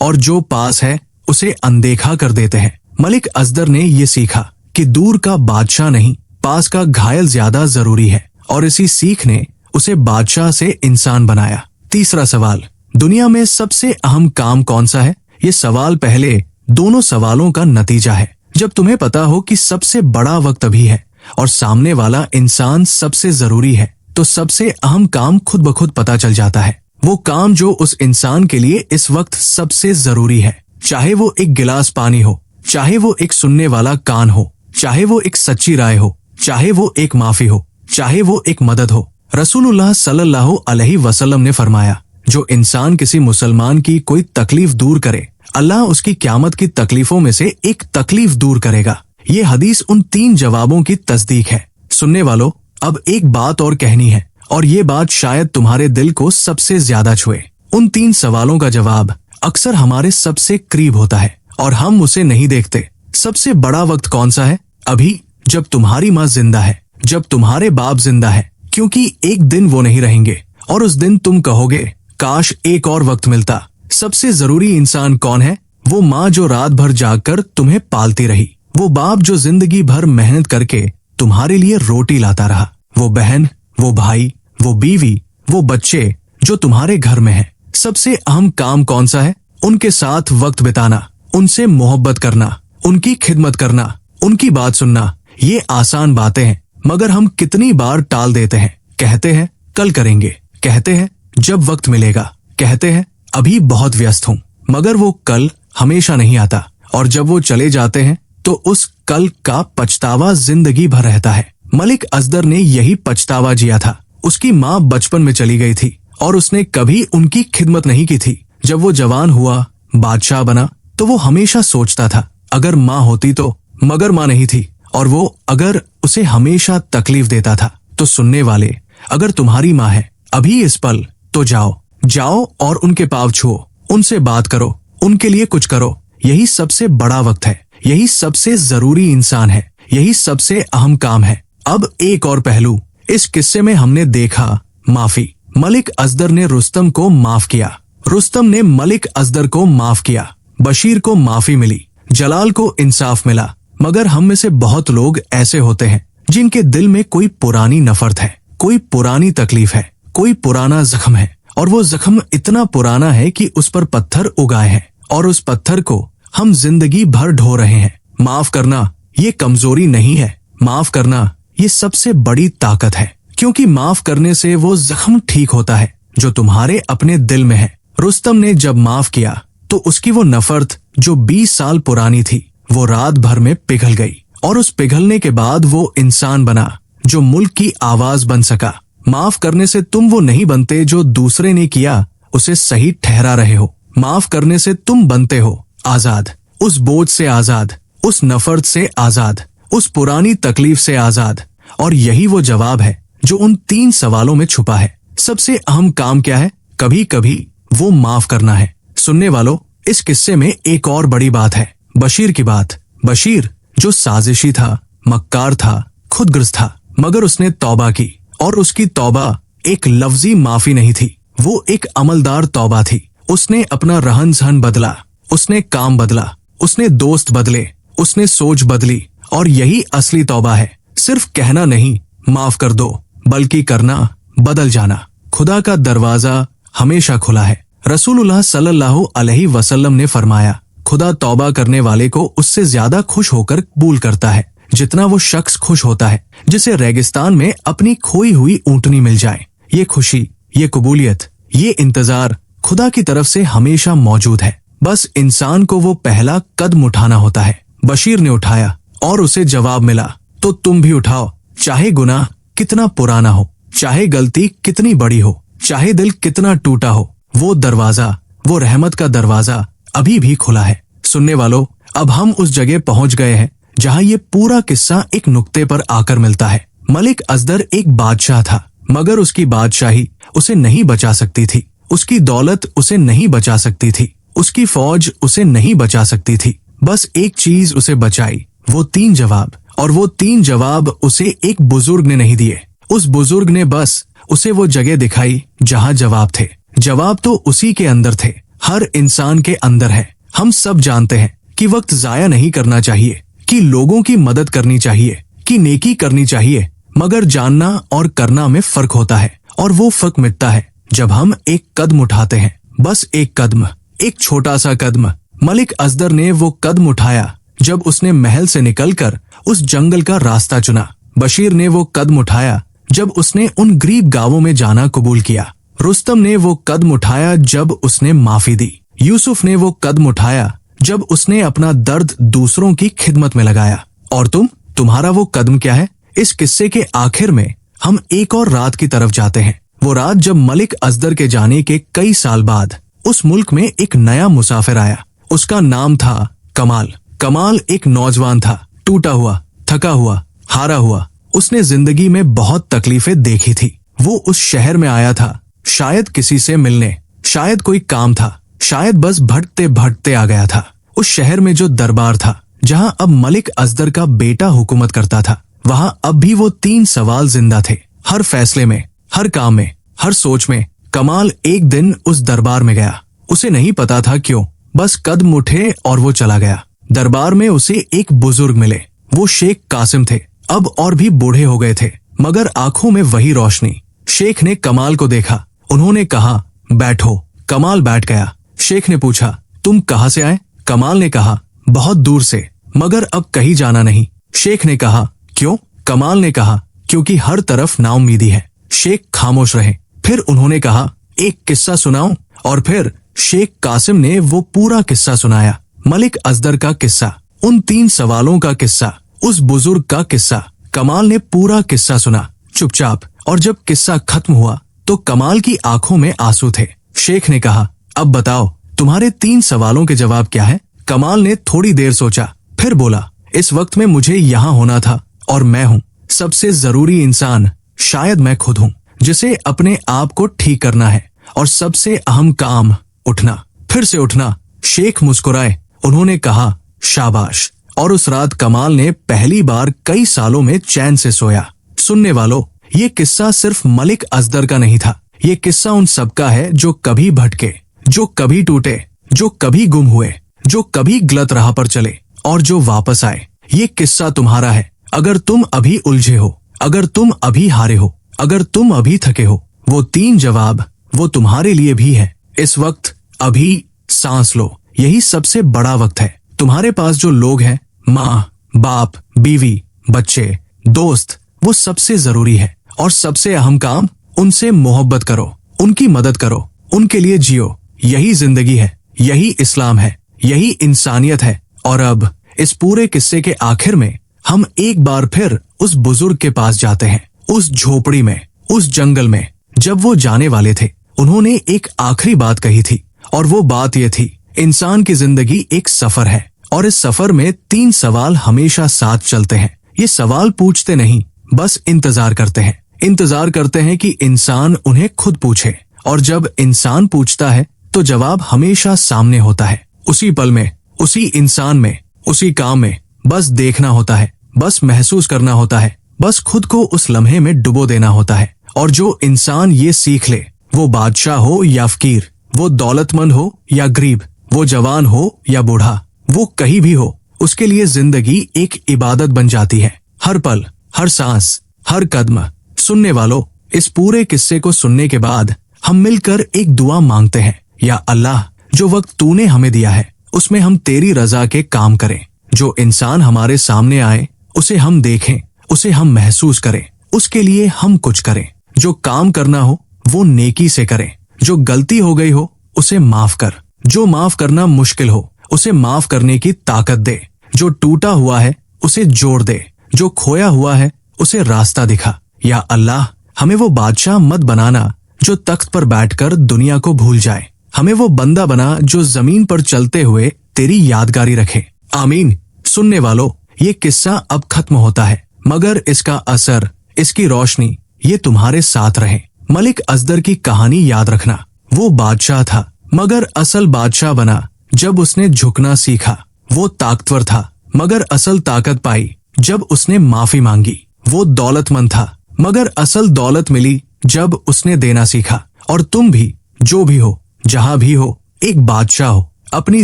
और जो पास है उसे अनदेखा कर देते हैं। मलिक असदर ने ये सीखा कि दूर का बादशाह नहीं, पास का घायल ज्यादा जरूरी है, और इसी सीख ने उसे बादशाह से इंसान बनाया। तीसरा सवाल, दुनिया में सबसे अहम काम कौन सा है? ये सवाल पहले दोनों सवालों का नतीजा है। जब तुम्हें पता हो कि सबसे बड़ा वक्त अभी है और सामने वाला इंसान सबसे जरूरी है, तो सबसे अहम काम खुद ब खुद पता चल जाता है। वो काम जो उस इंसान के लिए इस वक्त सबसे जरूरी है, चाहे वो एक गिलास पानी हो, चाहे वो एक सुनने वाला कान हो, चाहे वो एक सच्ची राय हो, चाहे वो एक माफी हो, चाहे वो एक मदद हो। रसूलुल्लाह सल्लल्लाहु अलैहि वसल्लम ने फरमाया, जो इंसान किसी मुसलमान की कोई तकलीफ दूर करे, अल्लाह उसकी क़यामत की तकलीफों में से एक तकलीफ दूर करेगा। ये हदीस उन 3 जवाबों की तस्दीक है। सुनने वालों, अब एक बात और कहनी है, और ये बात शायद तुम्हारे दिल को सबसे ज्यादा छुए। उन 3 सवालों का जवाब अक्सर हमारे सबसे करीब होता है और हम उसे नहीं देखते। सबसे बड़ा वक्त कौन सा है? अभी, जब तुम्हारी माँ जिंदा है, जब तुम्हारे बाप जिंदा है, क्योंकि एक दिन वो नहीं रहेंगे और उस दिन तुम कहोगे, काश एक और वक्त मिलता। सबसे जरूरी इंसान कौन है? वो माँ जो रात भर जागकर तुम्हें पालती रही, वो बाप जो जिंदगी भर मेहनत करके तुम्हारे लिए रोटी लाता रहा, वो बहन, वो भाई, वो बीवी, वो बच्चे जो तुम्हारे घर में हैं। सबसे अहम काम कौन सा है? उनके साथ वक्त बिताना, उनसे मोहब्बत करना, उनकी खिदमत करना, उनकी बात सुनना। ये आसान बातें हैं, मगर हम कितनी बार टाल देते हैं। कहते हैं कल करेंगे, कहते हैं जब वक्त मिलेगा, कहते हैं अभी बहुत व्यस्त हूँ, मगर वो कल हमेशा नहीं आता। और जब वो चले जाते हैं तो उस कल का पछतावा जिंदगी भर रहता है। मलिक असदर ने यही पछतावा जिया था। उसकी माँ बचपन में चली गई थी और उसने कभी उनकी खिदमत नहीं की थी। जब वो जवान हुआ, बादशाह बना, तो वो हमेशा सोचता था अगर माँ होती तो, मगर माँ नहीं थी और वो अगर उसे हमेशा तकलीफ देता था। तो सुनने वाले, अगर तुम्हारी माँ है अभी इस पल, तो जाओ और उनके पाँव छुओ, उनसे बात करो, उनके लिए कुछ करो। यही सबसे बड़ा वक्त है, यही सबसे जरूरी इंसान है, यही सबसे अहम काम है। अब एक और पहलू इस किस्से में हमने देखा, माफी। मलिक असदर ने रुस्तम को माफ किया, रुस्तम ने मलिक असदर को माफ किया, बशीर को माफी मिली, जलाल को इंसाफ मिला। मगर हम में से बहुत लोग ऐसे होते हैं जिनके दिल में कोई पुरानी नफरत है, कोई पुरानी तकलीफ है, कोई पुराना जख्म है, और वो जख्म इतना पुराना है कि उस पर पत्थर उगाए हैं और उस पत्थर को हम जिंदगी भर ढो रहे हैं। माफ करना ये कमजोरी नहीं है, माफ करना ये सबसे बड़ी ताकत है, क्योंकि माफ करने से वो जख्म ठीक होता है जो तुम्हारे अपने दिल में है। रुस्तम ने जब माफ किया तो उसकी वो नफरत जो 20 साल पुरानी थी, वो रात भर में पिघल गई, और उस पिघलने के बाद वो इंसान बना जो मुल्क की आवाज बन सका। माफ करने से तुम वो नहीं बनते जो दूसरे ने किया उसे सही ठहरा रहे हो। माफ करने से तुम बनते हो आजाद, उस बोझ से आजाद, उस नफरत से आजाद, उस पुरानी तकलीफ से आजाद। और यही वो जवाब है जो उन 3 सवालों में छुपा है। सबसे अहम काम क्या है? कभी कभी वो माफ करना है। सुनने वालों, इस किस्से में एक और बड़ी बात है, बशीर की बात। बशीर जो साजिशी था, मक्कार था, खुदगर्ज था, मगर उसने तौबा की, और उसकी तौबा एक लफ्जी माफी नहीं थी, वो एक अमलदार तौबा थी। उसने अपना रहन सहन बदला, उसने काम बदला, उसने दोस्त बदले, उसने सोच बदली। और यही असली तौबा है, सिर्फ कहना नहीं माफ कर दो, बल्कि करना, बदल जाना। खुदा का दरवाजा हमेशा खुला है। रसूलुल्लाह सल्लल्लाहु अलैहि वसल्लम ने फरमाया, खुदा तौबा करने वाले को उससे ज्यादा खुश होकर कबूल करता है जितना वो शख्स खुश होता है जिसे रेगिस्तान में अपनी खोई हुई ऊँटनी मिल जाए। ये खुशी, ये कबूलियत, ये इंतजार खुदा की तरफ से हमेशा मौजूद है। बस इंसान को वो पहला कदम उठाना होता है। बशीर ने उठाया और उसे जवाब मिला, तो तुम भी उठाओ, चाहे गुनाह कितना पुराना हो, चाहे गलती कितनी बड़ी हो, चाहे दिल कितना टूटा हो, वो दरवाजा, वो रहमत का दरवाजा अभी भी खुला है। सुनने वालों, अब हम उस जगह पहुंच गए हैं जहां ये पूरा किस्सा एक नुक्ते पर आकर मिलता है। मलिक असदर एक बादशाह था, मगर उसकी बादशाही उसे नहीं बचा सकती थी, उसकी दौलत उसे नहीं बचा सकती थी, उसकी फौज उसे नहीं बचा सकती थी। बस एक चीज उसे बचाई, वो 3 जवाब। और वो 3 जवाब उसे एक बुजुर्ग ने नहीं दिए। उस बुजुर्ग ने बस उसे वो जगह दिखाई जहां जवाब थे। जवाब तो उसी के अंदर थे, हर इंसान के अंदर है। हम सब जानते हैं कि वक्त जाया नहीं करना चाहिए, कि लोगों की मदद करनी चाहिए, कि नेकी करनी चाहिए, मगर जानना और करना में फर्क होता है। और वो फर्क मिटता है जब हम एक कदम उठाते हैं, बस एक कदम, एक छोटा सा कदम। मलिक असदर ने वो कदम उठाया जब उसने महल से निकलकर उस जंगल का रास्ता चुना। बशीर ने वो कदम उठाया जब उसने उन गरीब गांवों में जाना कबूल किया। रुस्तम ने वो कदम उठाया जब उसने माफी दी। यूसुफ ने वो कदम उठाया जब उसने अपना दर्द दूसरों की खिदमत में लगाया। और तुम्हारा वो कदम क्या है? इस किस्से के आखिर में हम एक और रात की तरफ जाते हैं। वो रात जब मलिक असदर के जाने के कई साल बाद उस मुल्क में एक नया मुसाफिर आया। उसका नाम था कमाल। कमाल एक नौजवान था, टूटा हुआ, थका हुआ, हारा हुआ। उसने जिंदगी में बहुत तकलीफें देखी थी। वो उस शहर में आया था, शायद किसी से मिलने, शायद कोई काम था, शायद बस भटकते भटकते आ गया था। उस शहर में जो दरबार था, जहां अब मलिक असदर का बेटा हुकूमत करता था, वहां अब भी वो 3 सवाल जिंदा थे। हर फैसले में, हर काम में, हर सोच में। कमाल एक दिन उस दरबार में गया। उसे नहीं पता था क्यों, बस कदम उठे और वो चला गया। दरबार में उसे एक बुजुर्ग मिले। वो शेख कासिम थे, अब और भी बूढ़े हो गए थे। मगर आंखों में वही रोशनी। शेख ने कमाल को देखा। उन्होंने कहा, बैठो। कमाल बैठ गया। शेख ने पूछा, तुम कहाँ से आए? कमाल ने कहा, बहुत दूर से, मगर अब कहीं जाना नहीं। शेख ने कहा, क्यों? कमाल ने कहा, क्योंकि हर तरफ नाउम्मीदी है। शेख खामोश रहे। फिर उन्होंने कहा, एक किस्सा सुनाऊं? और फिर शेख कासिम ने वो पूरा किस्सा सुनाया। मलिक असगर का किस्सा, उन 3 सवालों का किस्सा, उस बुजुर्ग का किस्सा। कमाल ने पूरा किस्सा सुना चुपचाप, और जब किस्सा खत्म हुआ तो कमाल की आंखों में आंसू थे। शेख ने कहा, अब बताओ तुम्हारे 3 सवालों के जवाब क्या है? कमाल ने थोड़ी देर सोचा, फिर बोला, इस वक्त में मुझे यहाँ होना था, और मैं हूँ सबसे जरूरी इंसान, शायद मैं खुद हूँ, जिसे अपने आप को ठीक करना है, और सबसे अहम काम उठना, फिर से उठना। शेख मुस्कुराए। उन्होंने कहा, शाबाश। और उस रात कमाल ने पहली बार कई सालों में चैन से सोया। सुनने वालों, ये किस्सा सिर्फ मलिक असगर का नहीं था। ये किस्सा उन सबका है जो कभी भटके, जो कभी टूटे, जो कभी गुम हुए, जो कभी गलत राह पर चले और जो वापस आए। ये किस्सा तुम्हारा है। अगर तुम अभी उलझे हो, अगर तुम अभी हारे हो, अगर तुम अभी थके हो, वो 3 जवाब वो तुम्हारे लिए भी है। इस वक्त अभी सांस लो। यही सबसे बड़ा वक्त है। तुम्हारे पास जो लोग हैं, माँ, बाप, बीवी, बच्चे, दोस्त, वो सबसे जरूरी है। और सबसे अहम काम, उनसे मोहब्बत करो, उनकी मदद करो, उनके लिए जियो। यही जिंदगी है, यही इस्लाम है, यही इंसानियत है। और अब इस पूरे किस्से के आखिर में हम एक बार फिर उस बुजुर्ग के पास जाते हैं, उस झोपड़ी में, उस जंगल में। जब वो जाने वाले थे, उन्होंने एक आखिरी बात कही थी, और वो बात ये थी, इंसान की जिंदगी एक सफर है, और इस सफर में 3 सवाल हमेशा साथ चलते हैं। ये सवाल पूछते नहीं, बस इंतजार करते हैं। इंतजार करते हैं कि इंसान उन्हें खुद पूछे, और जब इंसान पूछता है तो जवाब हमेशा सामने होता है, उसी पल में, उसी इंसान में, उसी काम में। बस देखना होता है, बस महसूस करना होता है, बस खुद को उस लम्हे में डुबो देना होता है। और जो इंसान ये सीख ले, वो बादशाह हो या फकीर, वो दौलतमंद हो या गरीब, वो जवान हो या बूढ़ा, वो कहीं भी हो, उसके लिए जिंदगी एक इबादत बन जाती है। हर पल, हर सांस, हर कदम। सुनने वालों, इस पूरे किस्से को सुनने के बाद हम मिलकर एक दुआ मांगते हैं, या अल्लाह, जो वक्त तूने हमें दिया है उसमें हम तेरी रजा के काम करें। जो इंसान हमारे सामने आए उसे हम देखें, उसे हम महसूस करें, उसके लिए हम कुछ करें। जो काम करना हो वो नेकी से करें। जो गलती हो गई हो उसे माफ कर। जो माफ करना मुश्किल हो उसे माफ करने की ताकत दे। जो टूटा हुआ है उसे जोड़ दे। जो खोया हुआ है उसे रास्ता दिखा। या अल्लाह, हमें वो बादशाह मत बनाना जो तख्त पर बैठकर दुनिया को भूल जाए। हमें वो बंदा बना जो जमीन पर चलते हुए तेरी यादगारी रखे। आमीन। सुनने वालों, ये किस्सा अब खत्म होता है, मगर इसका असर, इसकी रोशनी, ये तुम्हारे साथ रहे। मलिक असगर की कहानी याद रखना। वो बादशाह था, मगर असल बादशाह बना जब उसने झुकना सीखा। वो ताकतवर था, मगर असल ताकत पाई जब उसने माफी मांगी। वो दौलतमंद था, मगर असल दौलत मिली जब उसने देना सीखा। और तुम भी, जो भी हो, जहां भी हो, एक बादशाह हो, अपनी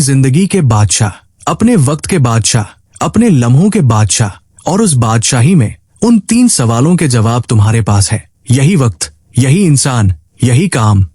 जिंदगी के बादशाह, अपने वक्त के बादशाह, अपने लम्हों के बादशाह। और उस बादशाही में उन 3 सवालों के जवाब तुम्हारे पास है। यही वक्त, यही इंसान, यही काम,